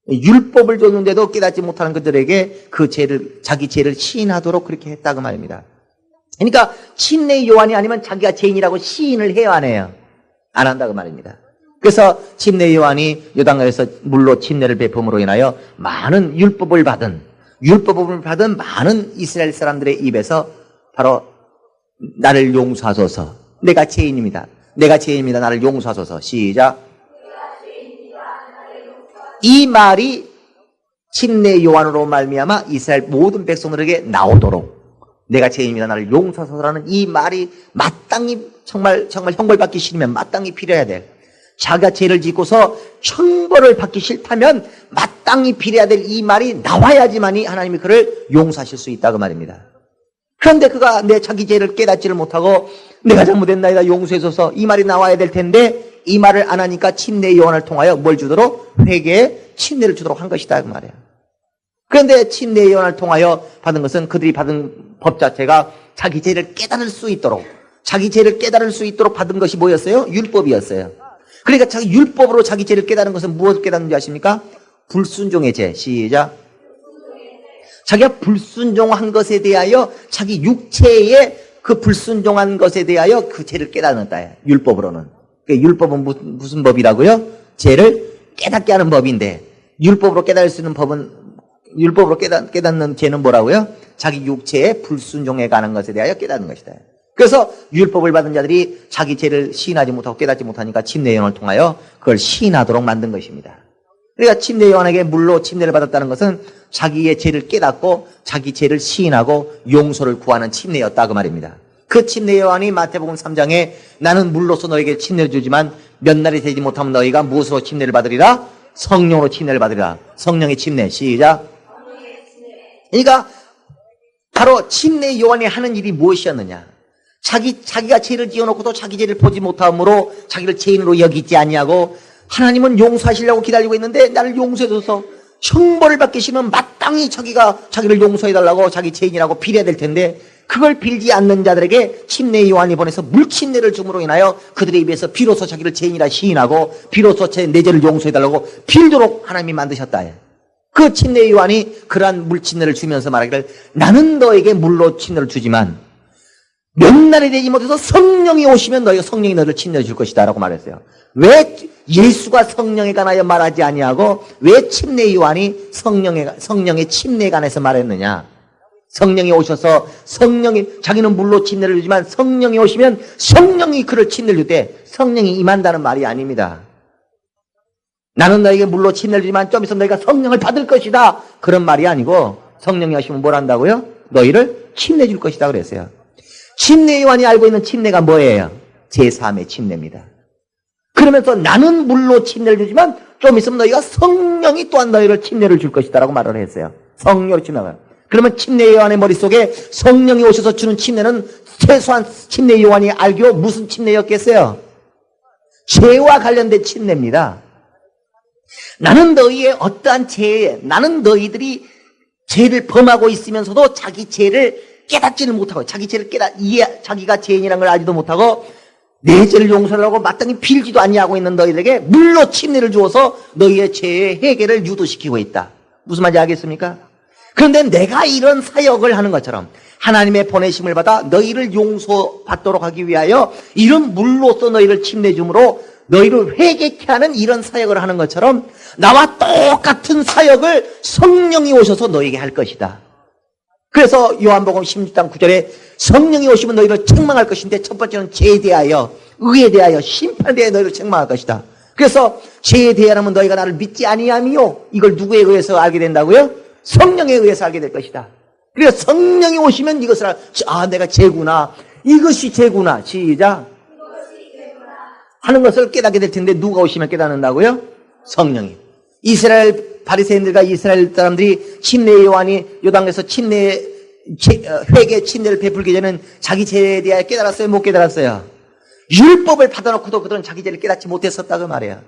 율법을 줬는데도 깨닫지 못하는 그들에게 그 죄를, 자기 죄를 시인하도록 그렇게 했다고 말입니다. 그러니까 침례 요한이 아니면 자기가 죄인이라고 시인을 해야 하네요. 안 한다고 말입니다. 그래서 침례 요한이 요단강에서 물로 침례를 베품으로 인하여 많은 율법을 받은 많은 이스라엘 사람들의 입에서 바로 나를 용서하소서. 내가 죄인입니다. 나를 용서하소서. 시작. 이 말이 침례 요한으로 말미암아 이스라엘 모든 백성들에게 나오도록 내가 죄인입니다. 나를 용서하소서라는 이 말이 마땅히 정말 형벌받기 싫으면 마땅히 필요해야 돼. 자기가 죄를 짓고서 형벌을 받기 싫다면 마땅히 필요해야 될 이 말이 나와야지만이 하나님이 그를 용서하실 수 있다고 말입니다. 그런데 그가 내 자기 죄를 깨닫지를 못하고 내가 잘못했나이다 용서해줘서 이 말이 나와야 될 텐데 이 말을 안 하니까 침례 요한을 통하여 뭘 주도록? 회개의 침례를 주도록 한 것이다 그 말이에요. 그런데 침례 요한을 통하여 받은 것은 그들이 받은 법 자체가 자기 죄를 깨달을 수 있도록 받은 것이 뭐였어요? 율법이었어요. 그러니까 자기 율법으로 자기 죄를 깨달은 것은 무엇을 깨닫는지 아십니까? 불순종의 죄. 시작. 자기가 불순종한 것에 대하여 자기 육체의 그 불순종한 것에 대하여 그 죄를 깨닫는다. 율법으로는. 율법은 무슨 법이라고요? 죄를 깨닫게 하는 법인데 율법으로 깨달을 수 있는 법은 율법으로 깨닫는 죄는 뭐라고요? 자기 육체의 불순종에 관한 것에 대하여 깨닫는 것이다. 그래서 율법을 받은 자들이 자기 죄를 시인하지 못하고 깨닫지 못하니까 침례 요한을 통하여 그걸 시인하도록 만든 것입니다. 그러니까 침례 요한에게 물로 침례를 받았다는 것은 자기의 죄를 깨닫고 자기 죄를 시인하고 용서를 구하는 침례였다 그 말입니다. 그 침례 요한이 마태복음 3장에 나는 물로서 너에게 침례를 주지만 몇 날이 되지 못하면 너희가 무엇으로 침례를 받으리라? 성령으로 침례를 받으리라. 성령의 침례. 시작. 그러니까 바로 침례 요한이 하는 일이 무엇이었느냐? 자기가 죄를 지어놓고도 자기 죄를 보지 못함으로 자기를 죄인으로 여기지 아니하고 하나님은 용서하시려고 기다리고 있는데 나를 용서해줘서 형벌을 받기 싫으면 마땅히 자기를 용서해달라고 자기 죄인이라고 빌어야 될 텐데 그걸 빌지 않는 자들에게 침례 요한이 보내서 물침례를 줌으로 인하여 그들의 입에서 비로소 자기를 죄인이라 시인하고 비로소 내 죄를 용서해달라고 빌도록 하나님이 만드셨다. 그 침례 요한이 그러한 물침례를 주면서 말하기를 나는 너에게 물로 침례를 주지만 몇 날이 되지 못해서 성령이 오시면 성령이 너를 침례해 줄 것이다 라고 말했어요. 왜 예수가 성령에 관하여 말하지 아니하고 왜 침례 요한이 성령의 침례에 관해서 말했느냐? 성령이 오셔서 자기는 물로 침례를 주지만 성령이 오시면 성령이 그를 침례를 줄 때 성령이 임한다는 말이 아닙니다. 나는 너에게 물로 침례를 주지만 좀 있으면 너희가 성령을 받을 것이다. 그런 말이 아니고 성령이 오시면 뭘 한다고요? 너희를 침례해 줄 것이다 그랬어요. 침례 요한이 알고 있는 침례가 뭐예요? 제3의 침례입니다. 그러면서 나는 물로 침례를 주지만 좀 있으면 너희가 성령이 또한 너희를 침례를 줄 것이다 라고 말을 했어요. 성령으로 침례가. 그러면 침례 요한의 머릿속에 성령이 오셔서 주는 침례는 최소한 침례 요한이 알기로 무슨 침례였겠어요? 죄와 관련된 침례입니다. 나는 너희들이 죄를 범하고 있으면서도 자기 죄를 깨닫지를 못하고 자기 죄를 자기가 죄인이라는 걸 알지도 못하고 내 죄를 용서하려고 마땅히 빌지도 아니하고 있는 너희들에게 물로 침례를 주어서 너희의 죄의 해결을 유도시키고 있다. 무슨 말인지 알겠습니까? 그런데 내가 이런 사역을 하는 것처럼 하나님의 보내심을 받아 너희를 용서받도록 하기 위하여 이런 물로서 너희를 침례 줌으로 너희를 회개케 하는 이런 사역을 하는 것처럼 나와 똑같은 사역을 성령이 오셔서 너희에게 할 것이다. 그래서 요한복음 16장 9절에 성령이 오시면 너희를 책망할 것인데 첫 번째는 죄에 대하여 의에 대하여 심판에 대하여 너희를 책망할 것이다. 그래서 죄에 대하여는 너희가 나를 믿지 아니함이요. 이걸 누구에 의해서 알게 된다고요? 성령에 의해서 알게 될 것이다. 그래서 성령이 오시면 이것을 내가 죄구나. 이것이 죄구나. 시작. 하는 것을 깨닫게 될 텐데 누가 오시면 깨닫는다고요? 성령이. 이스라엘 바리새인들과 이스라엘 사람들이 침례 요한이 요단에서 회개 침례를 베풀기 전에는 자기 죄에 대하여 깨달았어요? 못 깨달았어요? 율법을 받아놓고도 그들은 자기 죄를 깨닫지 못했었다고 말이에요.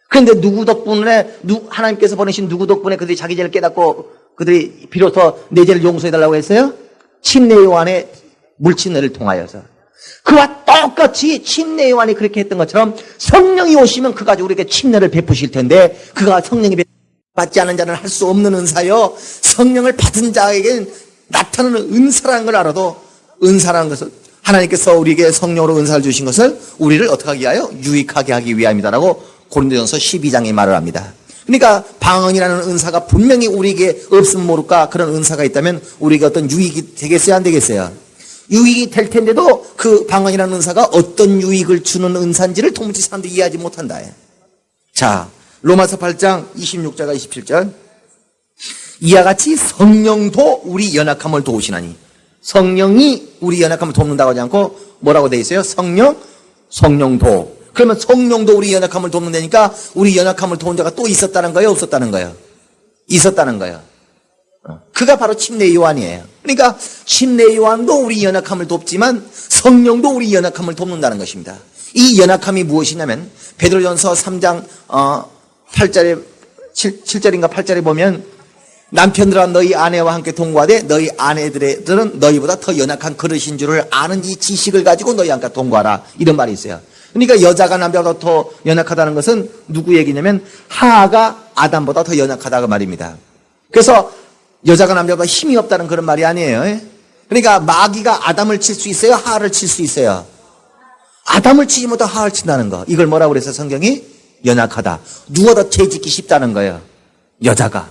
그런데 누구 덕분에 하나님께서 보내신 누구 덕분에 그들이 자기 죄를 깨닫고 그들이 비로소 내 죄를 용서해달라고 했어요? 침례 요한의 물침례를 통하여서. 그와 똑같이 침례 요한이 그렇게 했던 것처럼 성령이 오시면 그 가지고 우리에게 침례를 베푸실 텐데 그가 성령이 받지 않은 자는 할 수 없는 은사요. 성령을 받은 자에게는 나타나는 은사라는 걸 알아도 은사라는 것을 하나님께서 우리에게 성령으로 은사를 주신 것을 우리를 어떻게 하기 위하여? 유익하게 하기 위함이다라고 고린도전서 12장에 말을 합니다. 그러니까 방언이라는 은사가 분명히 우리에게 없으면 모를까 그런 은사가 있다면 우리에게 어떤 유익이 되겠어요? 안 되겠어요? 유익이 될 텐데도 그 방언이라는 은사가 어떤 유익을 주는 은사인지를 도무지 사람들이 이해하지 못한다. 자, 로마서 8장 26절과 27절. 이와 같이 성령도 우리 연약함을 도우시나니. 성령이 우리 연약함을 돕는다고 하지 않고 뭐라고 돼 있어요? 성령도. 그러면 성령도 우리 연약함을 돕는다니까 우리 연약함을 도운 자가 또 있었다는 거예요? 없었다는 거예요? 있었다는 거예요. 그가 바로 침례 요한이에요. 그러니까 침례 요한도 우리 연약함을 돕지만 성령도 우리 연약함을 돕는다는 것입니다. 이 연약함이 무엇이냐면 베드로전서 3장 8절에 7절인가 8절에 보면 남편들아 너희 아내와 함께 동거하되 너희 아내들은 너희보다 더 연약한 그릇인 줄을 아는 이 지식을 가지고 너희 함께 동거하라. 이런 말이 있어요. 그러니까 여자가 남자보다 더 연약하다는 것은 누구 얘기냐면 하하가 아담보다 더 연약하다고 말입니다. 그래서 여자가 남자보다 힘이 없다는 그런 말이 아니에요. 그러니까 마귀가 아담을 칠 수 있어요? 하하를 칠 수 있어요? 아담을 치지 못하고 하하를 친다는 거. 이걸 뭐라고 그랬어요? 성경이? 연약하다. 누가 더 죄짓기 쉽다는 거예요? 여자가.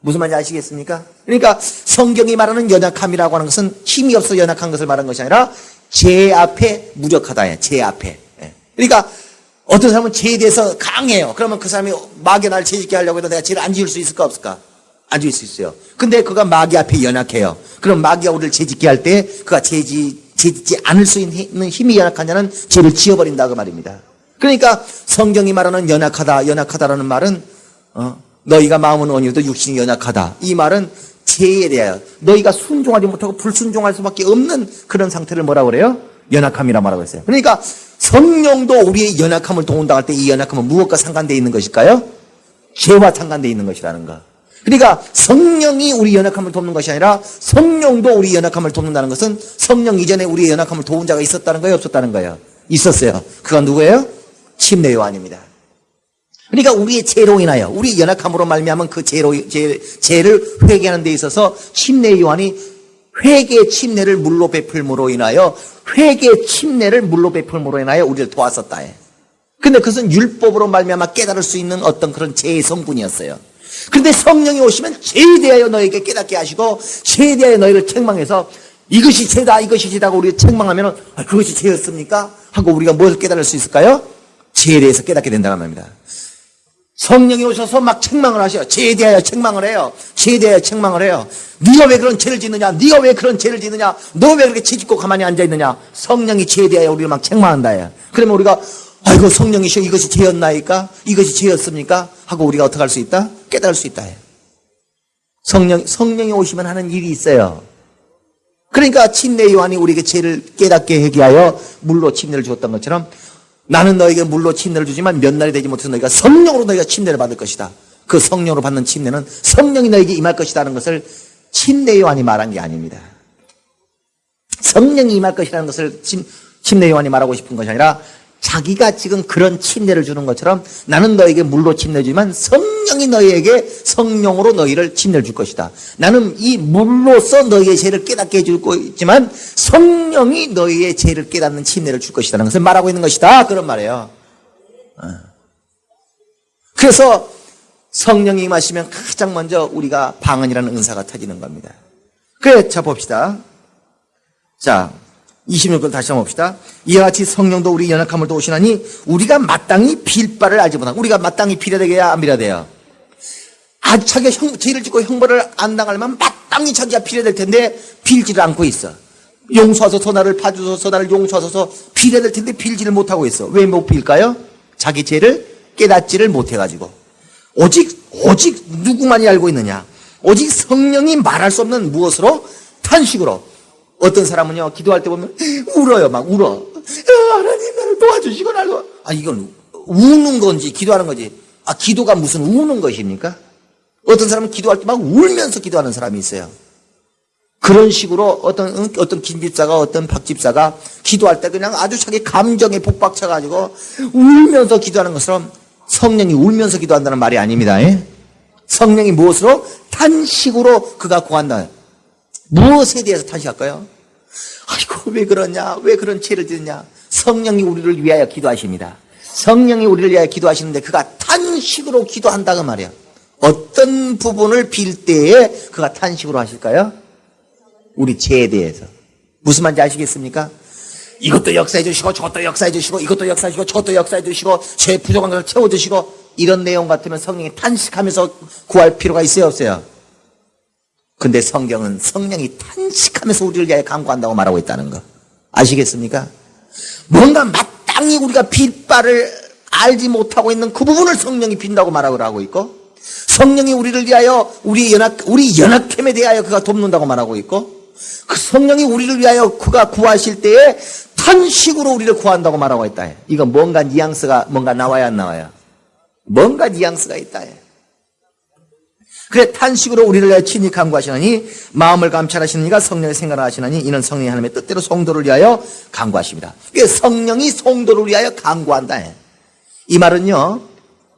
무슨 말인지 아시겠습니까? 그러니까 성경이 말하는 연약함이라고 하는 것은 힘이 없어 연약한 것을 말하는 것이 아니라 죄 앞에 무력하다. 죄 앞에. 그러니까 어떤 사람은 죄에 대해서 강해요. 그러면 그 사람이 마귀가 나를 죄짓게 하려고 해도 내가 죄를 안 지을 수 있을까 없을까? 안 지을 수 있어요. 근데 그가 마귀 앞에 연약해요. 그럼 마귀가 우리를 죄짓게 할 때 그가 죄짓지 않을 수 있는 힘이 연약한 자는 죄를 지어버린다고 말입니다. 그러니까 성경이 말하는 연약하다라는 말은 너희가 마음은 원이어도 육신이 연약하다. 이 말은 죄에 대하여 너희가 순종하지 못하고 불순종할 수밖에 없는 그런 상태를 뭐라고 그래요? 연약함이라 말하고 있어요. 그러니까 성령도 우리의 연약함을 도운다 할 때 이 연약함은 무엇과 상관되어 있는 것일까요? 죄와 상관되어 있는 것이라는 거. 그러니까 성령이 우리 연약함을 돕는 것이 아니라 성령도 우리 연약함을 돕는다는 것은 성령 이전에 우리의 연약함을 도운 자가 있었다는 거예요? 없었다는 거예요? 있었어요. 그건 누구예요? 침례 요한입니다. 그러니까 우리의 죄로 인하여 우리 연약함으로 말미암은 그 죄를 회개하는 데 있어서 침례 요한이 회개 침례를 물로 베풀므로 인하여 우리를 도왔었다. 근데 그것은 율법으로 말미암아 깨달을 수 있는 어떤 그런 죄의 성분이었어요. 그런데 성령이 오시면 죄에 대하여 너에게 깨닫게 하시고 죄에 대하여 너희를 책망해서 이것이 죄다 이것이지다고 우리가 책망하면 그것이 죄였습니까? 하고 우리가 무엇을 깨달을 수 있을까요? 죄에 대해서 깨닫게 된다고 합니다. 성령이 오셔서 막 책망을 하셔요. 죄에 대하여 책망을 해요. 죄에 대하여 책망을 해요. 네가 왜 그런 죄를 짓느냐? 네가 왜 그런 죄를 짓느냐? 너 왜 그렇게 죄 짓고 가만히 앉아있느냐? 성령이 죄에 대하여 우리를 막 책망한다. 그러면 우리가 아이고 성령이시여 이것이 죄였나이까? 이것이 죄였습니까? 하고 우리가 어떻게 할 수 있다? 깨달을 수 있다. 성령이 오시면 하는 일이 있어요. 그러니까 침례 요한이 우리에게 죄를 깨닫게 하기 위하여 물로 침례를 주었던 것처럼 나는 너에게 물로 침례를 주지만 몇 날이 되지 못해서 너희가 성령으로 너희가 침례를 받을 것이다. 그 성령으로 받는 침례는 성령이 너에게 임할 것이라는 것을 침례 요한이 말한 게 아닙니다. 성령이 임할 것이라는 것을 침례 요한이 말하고 싶은 것이 아니라 자기가 지금 그런 침례를 주는 것처럼 나는 너에게 물로 침례를 주지만 성령이 너희에게 성령으로 너희를 침례를 줄 것이다. 나는 이 물로서 너희의 죄를 깨닫게 해줄 거지만 성령이 너희의 죄를 깨닫는 침례를 줄 것이라는 것을 말하고 있는 것이다. 그런 말이에요. 그래서 성령이 임하시면 가장 먼저 우리가 방언이라는 은사가 터지는 겁니다. 그래, 자 봅시다. 자, 26절 다시 한번 봅시다. 이와 같이 성령도 우리 연약함을 도우시나니 우리가 마땅히 빌 바를 알지 못하고, 우리가 마땅히 빌어야 되게야 안 빌어야 돼요? 아주 자기가 죄를 짓고 형벌을 안 당하려면 마땅히 자기가 빌어야 될 텐데 빌지를 않고 있어. 용서하소서, 나를 봐주소서, 나를 용서하소서 빌어야 될 텐데 빌지를 못하고 있어. 왜 못 빌까요? 자기 죄를 깨닫지를 못해가지고. 오직 누구만이 알고 있느냐? 오직 성령이 말할 수 없는 무엇으로? 탄식으로. 어떤 사람은요, 기도할 때 보면 울어요. 막 울어. 하나님 나를 도와주시고 나를 이건 우는 건지 기도하는 건지. 기도가 무슨 우는 것입니까? 어떤 사람은 기도할 때 막 울면서 기도하는 사람이 있어요. 그런 식으로 어떤 김 집사가, 어떤 박 집사가 기도할 때 그냥 아주 자기 감정에 복박쳐가지고 울면서 기도하는 것처럼 성령이 울면서 기도한다는 말이 아닙니다. 성령이 무엇으로? 탄식으로 그가 구한다. 무엇에 대해서 탄식할까요? 아이고, 왜 그러냐? 왜 그런 죄를 짓느냐? 성령이 우리를 위하여 기도하십니다. 성령이 우리를 위하여 기도하시는데 그가 탄식으로 기도한다고 말이에요. 어떤 부분을 빌 때에 그가 탄식으로 하실까요? 우리 죄에 대해서. 무슨 말인지 아시겠습니까? 이것도 역사해 주시고, 저것도 역사해 주시고, 이것도 역사해 주시고, 저것도 역사해 주시고, 죄 부족한 것을 채워주시고, 이런 내용 같으면 성령이 탄식하면서 구할 필요가 있어요, 없어요? 근데 성경은 성령이 탄식하면서 우리를 위하여 간구한다고 말하고 있다는 거 아시겠습니까? 뭔가 마땅히 우리가 빌 바를 알지 못하고 있는 그 부분을 성령이 빈다고 말하고 하고 있고, 성령이 우리를 위하여 우리 연약함에 대하여 그가 돕는다고 말하고 있고, 그 성령이 우리를 위하여 그가 구하실 때에 탄식으로 우리를 구한다고 말하고 있다. 이건 뭔가 뉘앙스가 뭔가 나와야 안 나와요? 뭔가 뉘앙스가 있다. 그래, 탄식으로 우리를 위하여 친히 간구하시나니 마음을 감찰하시는 이가 성령의 생각을 하시나니 이는 성령이 하나님의 뜻대로 성도를 위하여 간구하십니다. 성령이 성도를 위하여 간구한다. 이 말은요,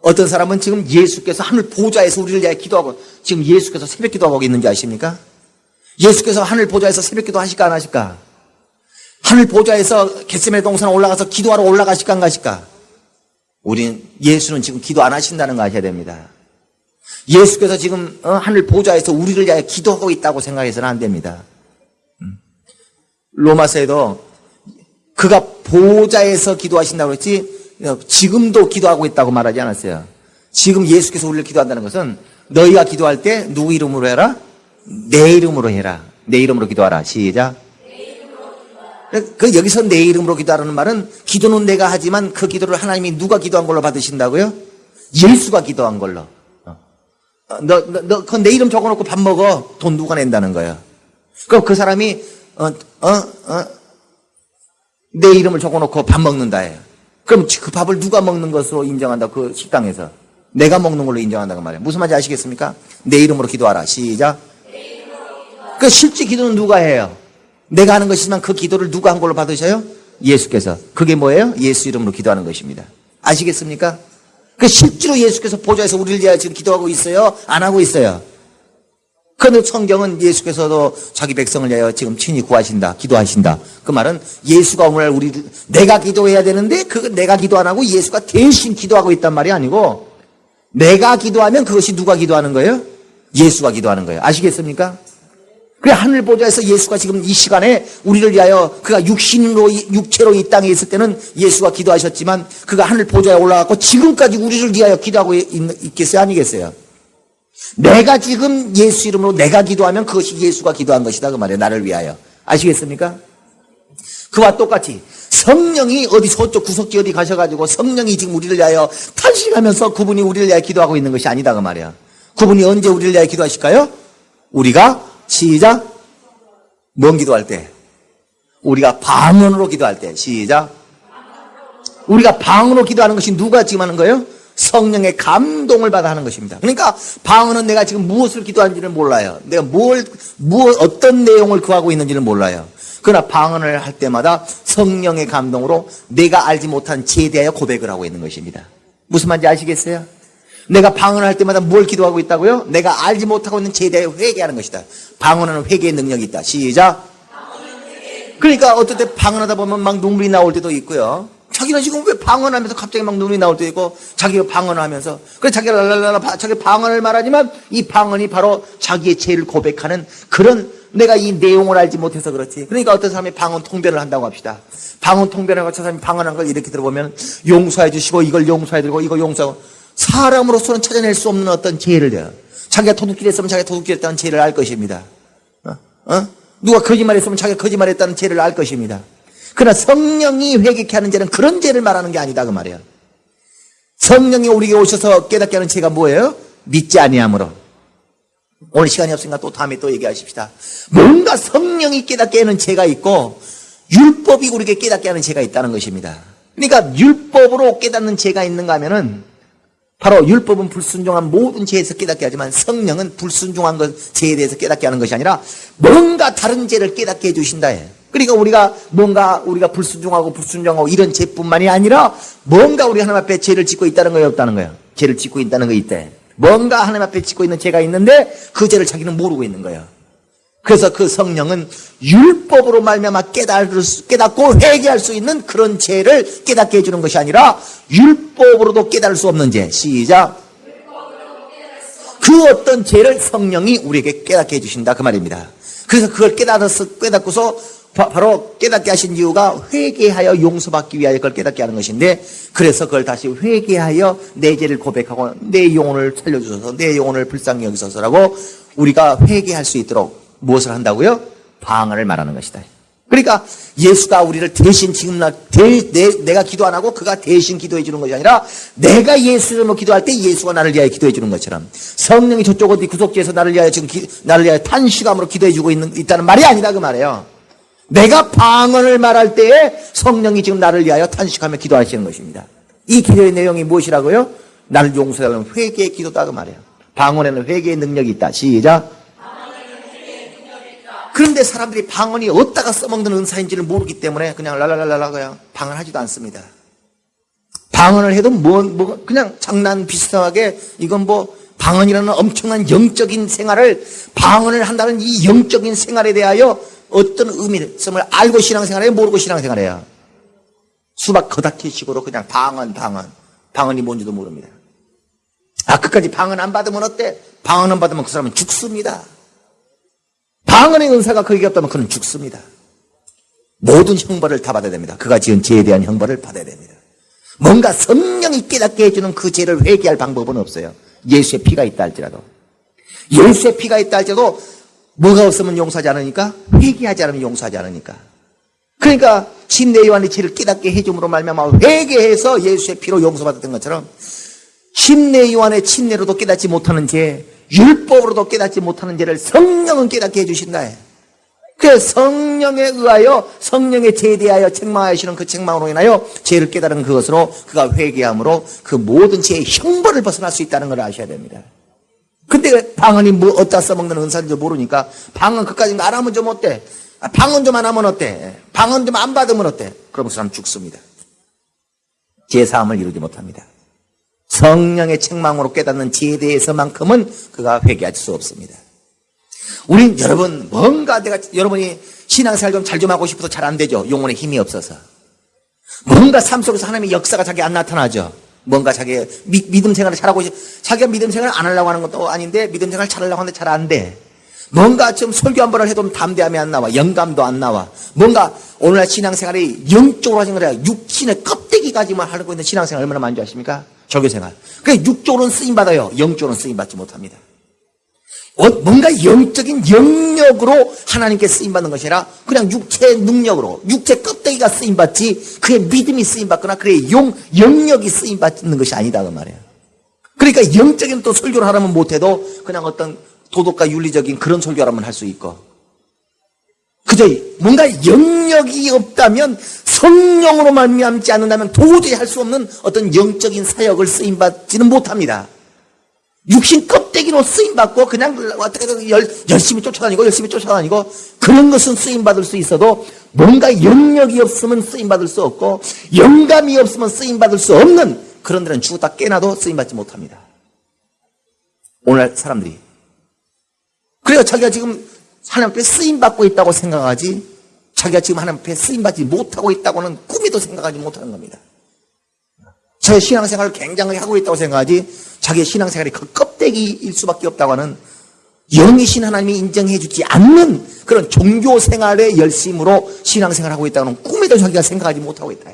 어떤 사람은 지금 예수께서 하늘 보좌에서 우리를 위하여 기도하고, 지금 예수께서 새벽 기도하고 있는지 아십니까? 예수께서 하늘 보좌에서 새벽 기도 하실까 안 하실까? 하늘 보좌에서 겟세마네 동산에 올라가서 기도하러 올라가실까 안 가실까? 예수는 지금 기도 안 하신다는 거 아셔야 됩니다. 예수께서 지금 하늘 보좌에서 우리를 위하여 기도하고 있다고 생각해서는 안 됩니다. 로마서에도 그가 보좌에서 기도하신다고 했지 지금도 기도하고 있다고 말하지 않았어요. 지금 예수께서 우리를 기도한다는 것은 너희가 기도할 때 누구 이름으로 해라? 내 이름으로 해라. 내 이름으로 기도하라. 시작. 여기서 내 이름으로 기도하라는 말은 기도는 내가 하지만 그 기도를 하나님이 누가 기도한 걸로 받으신다고요? 예수가 기도한 걸로. 너 내 이름 적어놓고 밥 먹어. 돈 누가 낸다는 거예요. 그럼 그 사람이 내 이름을 적어놓고 밥 먹는다 해요. 그럼 그 밥을 누가 먹는 것으로 인정한다? 그 식당에서 내가 먹는 걸로 인정한다고 말이에요. 무슨 말인지 아시겠습니까? 내 이름으로 기도하라. 시작. 그 실제 기도는 누가 해요? 내가 하는 것이지만 그 기도를 누가 한 걸로 받으셔요? 예수께서. 그게 뭐예요? 예수 이름으로 기도하는 것입니다. 아시겠습니까? 그 실제로 예수께서 보좌에서 우리를 위하여 지금 기도하고 있어요? 안 하고 있어요? 그런데 성경은 예수께서도 자기 백성을 위하여 지금 친히 구하신다, 기도하신다. 그 말은 예수가 오늘 내가 기도해야 되는데 내가 기도 안 하고 예수가 대신 기도하고 있단 말이 아니고, 내가 기도하면 그것이 누가 기도하는 거예요? 예수가 기도하는 거예요. 아시겠습니까? 그래, 하늘 보좌에서 예수가 지금 이 시간에 우리를 위하여 그가 육체로 이 땅에 있을 때는 예수가 기도하셨지만 그가 하늘 보좌에 올라갔고 지금까지 우리를 위하여 기도하고 있겠어요? 아니겠어요? 내가 지금 예수 이름으로 내가 기도하면 그것이 예수가 기도한 것이다. 그 말이에요. 나를 위하여. 아시겠습니까? 그와 똑같이 성령이 어디 저쪽 구석지 어디 가셔가지고 성령이 지금 우리를 위하여 탄식하면서 그분이 우리를 위하여 기도하고 있는 것이 아니다. 그 말이야. 그분이 언제 우리를 위하여 기도하실까요? 우리가 시작. 뭔 기도할 때? 우리가 방언으로 기도할 때. 시작. 우리가 방언으로 기도하는 것이 누가 지금 하는 거예요? 성령의 감동을 받아 하는 것입니다. 그러니까 방언은 내가 지금 무엇을 기도하는지를 몰라요. 내가 어떤 내용을 구하고 있는지를 몰라요. 그러나 방언을 할 때마다 성령의 감동으로 내가 알지 못한 죄에 대하여 고백을 하고 있는 것입니다. 무슨 말인지 아시겠어요? 내가 방언을 할 때마다 뭘 기도하고 있다고요? 내가 알지 못하고 있는 죄에 대해 회개하는 것이다. 방언하는 회개의 능력이 있다. 시작. 그러니까 어떨 때 방언하다 보면 막 눈물이 나올 때도 있고요. 자기는 지금 왜 방언하면서 갑자기 막 눈물이 나올 때도 있고, 자기가 방언을 하면서, 그래, 자기가 자기 방언을 말하지만 이 방언이 바로 자기의 죄를 고백하는 그런 내가 이 내용을 알지 못해서 그렇지. 그러니까 어떤 사람이 방언 통변을 한다고 합시다. 방언 통변을 하고 저 사람이 방언한 걸 이렇게 들어보면 용서해 주시고 이걸 용서해 드리고 이거 용서하고 사람으로서는 찾아낼 수 없는 어떤 죄를 져요. 자기가 도둑질 했으면 자기가 도둑질 했다는 죄를 알 것입니다. 누가 거짓말 했으면 자기가 거짓말 했다는 죄를 알 것입니다. 그러나 성령이 회개케 하는 죄는 그런 죄를 말하는 게 아니다 그 말이에요. 성령이 우리에게 오셔서 깨닫게 하는 죄가 뭐예요? 믿지 아니함으로. 오늘 시간이 없으니까 또 다음에 또 얘기하십시다. 뭔가 성령이 깨닫게 하는 죄가 있고 율법이 우리에게 깨닫게 하는 죄가 있다는 것입니다. 그러니까 율법으로 깨닫는 죄가 있는가 하면은 바로 율법은 불순종한 모든 죄에서 깨닫게 하지만 성령은 불순종한 죄에 대해서 깨닫게 하는 것이 아니라 뭔가 다른 죄를 깨닫게 해주신다. 그러니까 우리가 불순종하고 이런 죄뿐만이 아니라 뭔가 우리 하나님 앞에 죄를 짓고 있다는 거예요, 없다는 거예요? 죄를 짓고 있다는 거 있대. 뭔가 하나님 앞에 짓고 있는 죄가 있는데 그 죄를 자기는 모르고 있는 거예요. 그래서 그 성령은 율법으로 말미암아 깨닫고 회개할 수 있는 그런 죄를 깨닫게 해주는 것이 아니라 율법으로도 깨달을 수 없는 죄. 시작. 그 어떤 죄를 성령이 우리에게 깨닫게 해주신다 그 말입니다. 그래서 그걸 깨닫고서 바로 깨닫게 하신 이유가 회개하여 용서받기 위하여 그걸 깨닫게 하는 것인데 그래서 그걸 다시 회개하여 내 죄를 고백하고 내 영혼을 살려주셔서 내 영혼을 불쌍히 여기소서라고 우리가 회개할 수 있도록 무엇을 한다고요? 방언을 말하는 것이다. 그러니까 예수가 우리를 대신 지금 내가 기도 안 하고 그가 대신 기도해 주는 것이 아니라 내가 예수 이름으로 기도할 때 예수가 나를 위하여 기도해 주는 것처럼 성령이 저쪽 어디 구속지에서 나를 위하여 나를 위하여 탄식함으로 기도해 주고 있다는 말이 아니다 그 말이에요. 내가 방언을 말할 때에 성령이 지금 나를 위하여 탄식하며 기도하시는 것입니다. 이 기도의 내용이 무엇이라고요? 나를 용서하려는 회개의 기도다 그 말이에요. 방언에는 회개의 능력이 있다. 시작. 그런데 사람들이 방언이 어디다가 써먹는 은사인지를 모르기 때문에 그냥 랄랄랄랄라 그냥 방언하지도 않습니다. 방언을 해도 그냥 장난 비슷하게 이건 방언이라는 엄청난 영적인 생활을 방언을 한다는 이 영적인 생활에 대하여 어떤 의미를 알고 신앙생활해요? 모르고 신앙생활해요? 수박 거닥튀식으로 그냥 방언이 뭔지도 모릅니다. 끝까지 방언 안 받으면 어때? 방언 안 받으면 그 사람은 죽습니다. 방언의 은사가 그에게 없다면 그는 죽습니다. 모든 형벌을 다 받아야 됩니다. 그가 지은 죄에 대한 형벌을 받아야 됩니다. 뭔가 성령이 깨닫게 해주는 그 죄를 회개할 방법은 없어요. 예수의 피가 있다 할지라도. 예수의 피가 있다 할지라도 뭐가 없으면 용서하지 않으니까? 회개하지 않으면 용서하지 않으니까. 그러니까 침례 요한의 죄를 깨닫게 해줌으로 말미암아 회개해서 예수의 피로 용서받았던 것처럼 침례 요한의 침례로도 깨닫지 못하는 죄, 율법으로도 깨닫지 못하는 죄를 성령은 깨닫게 해주신다. 그래서 성령에 의하여 성령의 죄에 대하여 책망하시는 그 책망으로 인하여 죄를 깨달은 그것으로 그가 회개함으로 그 모든 죄의 형벌을 벗어날 수 있다는 걸 아셔야 됩니다. 근데 방언이 어디다 써먹는 은사인지 모르니까 방언 그까지 안 하면 좀 어때? 방언 좀 안 하면 어때? 방언 좀 안 받으면 어때? 그러면 그 사람 죽습니다. 죄사함을 이루지 못합니다. 성령의 책망으로 깨닫는 죄에 대해서만큼은 그가 회개할 수 없습니다. 우린 여러분 여러분이 신앙생활 좀 잘 좀 하고 싶어서 잘 안 되죠. 영혼에 힘이 없어서. 뭔가 삶 속에서 하나님의 역사가 자기 안 나타나죠. 뭔가 자기 믿음 생활을 잘하고 자기가 믿음 생활을 안 하려고 하는 것도 아닌데 믿음 생활을 잘하려고 하는데 잘 안 돼. 뭔가 좀 설교 한 번을 해도 담대함이 안 나와. 영감도 안 나와. 뭔가 오늘날 신앙생활이 영적으로 하신 거라 육신의 껍데기까지만 하고 있는 신앙생활 얼마나 많은 줄 아십니까? 절교생활. 그러니까 육적으로는 쓰임받아요. 영적으로는 쓰임받지 못합니다. 뭔가 영적인 영역으로 하나님께 쓰임받는 것이 아니라 그냥 육체의 능력으로 육체 껍데기가 쓰임받지 그의 믿음이 쓰임받거나 그의 영역이 쓰임받는 것이 아니다 그 말이에요. 그러니까 영적인 또 설교를 하려면 못해도 그냥 어떤 도덕과 윤리적인 그런 설교를 하면 할 수 있고 그저 뭔가 영역이 없다면 성령으로 말미암지 않는다면 도저히 할 수 없는 어떤 영적인 사역을 쓰임받지는 못합니다. 육신 껍데기로 쓰임받고 그냥 어떻게든 열심히 쫓아다니고 그런 것은 쓰임받을 수 있어도 뭔가 영역이 없으면 쓰임받을 수 없고 영감이 없으면 쓰임받을 수 없는 그런 데는 죽었다 깨나도 쓰임받지 못합니다. 오늘날 사람들이 그래요. 자기가 지금 하나님 앞에 쓰임받고 있다고 생각하지 자기가 지금 하나님 앞에 쓰임받지 못하고 있다고는 꿈에도 생각하지 못하는 겁니다. 자기 신앙생활을 굉장히 하고 있다고 생각하지 자기의 신앙생활이 그 껍데기일 수밖에 없다고 하는 영이신 하나님이 인정해 주지 않는 그런 종교 생활의 열심으로 신앙생활을 하고 있다고는 꿈에도 자기가 생각하지 못하고 있다.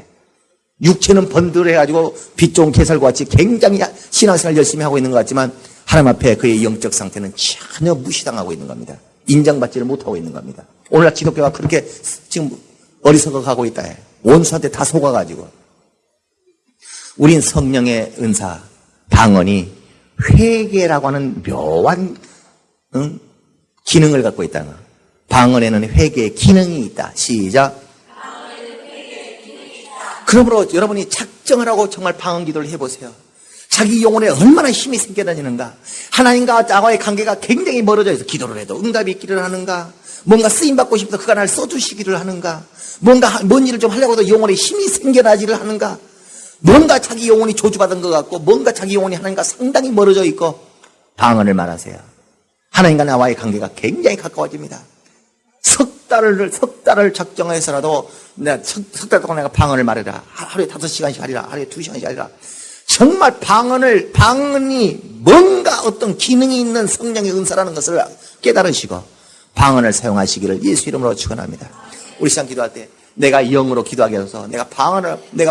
육체는 번들해가지고 빛 좋은 개살과 같이 굉장히 신앙생활 열심히 하고 있는 것 같지만 하나님 앞에 그의 영적 상태는 전혀 무시당하고 있는 겁니다. 인정받지를 못하고 있는 겁니다. 오늘날 기독교가 그렇게 지금 어리석어가고 있다. 원수한테 다 속아가지고. 우린 성령의 은사, 방언이 회개라고 하는 묘한 기능을 갖고 있다는 거예요. 방언에는 회개의 기능이 있다. 시작. 그러므로 여러분이 작정을 하고 정말 방언 기도를 해보세요. 자기 영혼에 얼마나 힘이 생겨다니는가. 하나님과 나와의 관계가 굉장히 멀어져 있어. 기도를 해도 응답이 있기를 하는가. 뭔가 쓰임받고 싶어서 그가 날 써주시기를 하는가. 뭔가 뭔 일을 좀 하려고 해도 영혼에 힘이 생겨나지를 하는가. 뭔가 자기 영혼이 조주받은 것 같고 뭔가 자기 영혼이 하나님과 상당히 멀어져 있고 방언을 말하세요. 하나님과 나와의 관계가 굉장히 가까워집니다. 석 달을 작정해서라도 내가 석 달 동안 내가 방언을 말해라. 하루에 5시간씩 하리라. 하루에 2시간씩 하리라. 정말 방언이 뭔가 어떤 기능이 있는 성령의 은사라는 것을 깨달으시고 방언을 사용하시기를 예수 이름으로 축원합니다. 우리 시간 기도할 때 내가 영으로 기도하게 하소서. 내가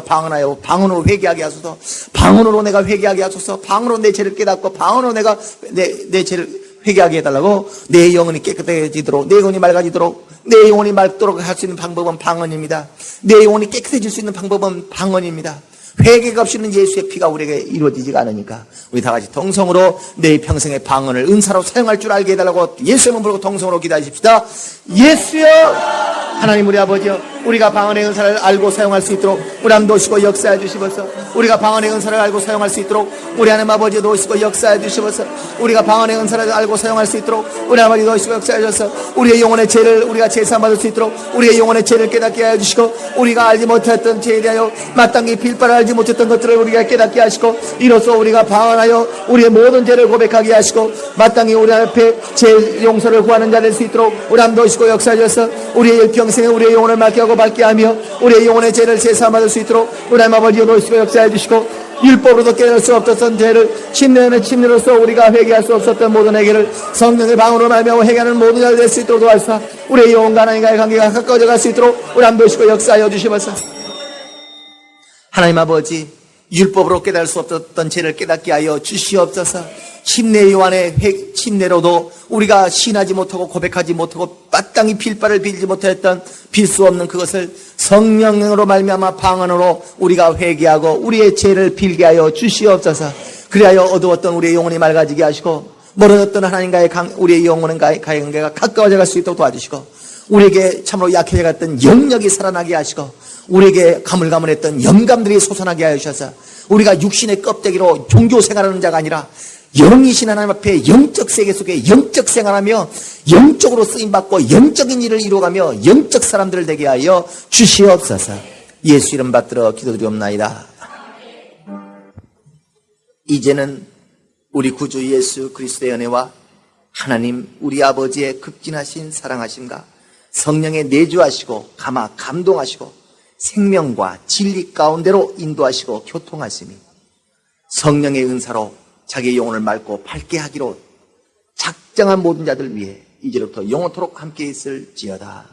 방언하여 방언으로 회개하게 하소서. 방언으로 내가 회개하게 하소서. 방언으로 내 죄를 깨닫고 방언으로 내가 내 죄를 회개하게 해달라고. 내 영혼이 깨끗해지도록, 내 영혼이 맑아지도록, 내 영혼이 맑도록 할 수 있는 방법은 방언입니다. 내 영혼이 깨끗해질 수 있는 방법은 방언입니다. 회개가 없이는 예수의 피가 우리에게 이루어지지가 않으니까 우리 다 같이 동성으로 내 평생의 방언을 은사로 사용할 줄 알게 해달라고 예수의 이름 부르고 동성으로 기도하십시다. 예수여, 하나님 우리 아버지여, 우리가 방언의 은사를 알고 사용할 수 있도록 우리 하나님 도우시고 역사해 주시옵소서. 우리가 방언의 은사를 알고 사용할 수 있도록 우리 하나님 아버지 도우시고 역사해 주시옵소서. 우리가 방언의 은사를 알고 사용할 수 있도록 우리 하나님 아버지 도우시고 역사해 주셔서 우리의 영혼의 죄를 우리가 제사 받을 수 있도록 우리의 영혼의 죄를 깨닫게 하여 주시고 우리가 알지 못했던 죄에 대하여 마땅히 빌바를 알지 못했던 것들을 우리가 깨닫게 하시고 이로써 우리가 방언하여 우리의 모든 죄를 고백하게 하시고 마땅히 우리 앞에 죄 용서를 구하는 자 될 수 있도록 우리 하나님 도우시고 역사해 주셔서 우리의 평생에 우리의 영혼을 맑게 하고 밝게 하며 우리의 영혼의 죄를 제사 받을 수 있도록 우리 하나님 아버지 도우시고 역사해 주시고 율법으로도 깨달을 수 없었던 죄를 침례로서 우리가 회개할 수 없었던 모든 회개를 성령의 방언으로 말미암아 회개하는 모든 자들 될 수 있도록 도와주사 우리의 영혼과 하나님과의 관계가 가까워져 갈 수 있도록 우리 하나님 도우시고 역사하여 주시옵소서. 하나님 아버지, 율법으로 깨달을 수 없었던 죄를 깨닫게 하여 주시옵소서. 침례 요한의 침례로도 우리가 신하지 못하고 고백하지 못하고 마땅히 빌바를 빌지 못했던 빌 수 없는 그것을 성령으로 말미암아 방언으로 우리가 회개하고 우리의 죄를 빌게 하여 주시옵소서. 그리하여 어두웠던 우리의 영혼이 맑아지게 하시고 멀어졌던 하나님과의 우리의 영혼과의 관계가 가까워져 갈 수 있도록 도와주시고 우리에게 참으로 약해져 갔던 영력이 살아나게 하시고 우리에게 가물가물했던 영감들이 솟아나게 하여 주셔서 우리가 육신의 껍데기로 종교 생활하는 자가 아니라 영이신 하나님 앞에 영적 세계 속에 영적 생활하며 영적으로 쓰임받고 영적인 일을 이루어가며 영적 사람들을 되게 하여 주시옵소서. 예수 이름 받들어 기도드리옵나이다. 이제는 우리 구주 예수 그리스도의 은혜와 하나님 우리 아버지의 극진하신 사랑하심과 성령의 내주하시고 감동하시고 생명과 진리 가운데로 인도하시고 교통하심이 성령의 은사로 자기의 영혼을 맑고 밝게 하기로 작정한 모든 자들 위해 이제부터 영원토록 함께 있을지어다.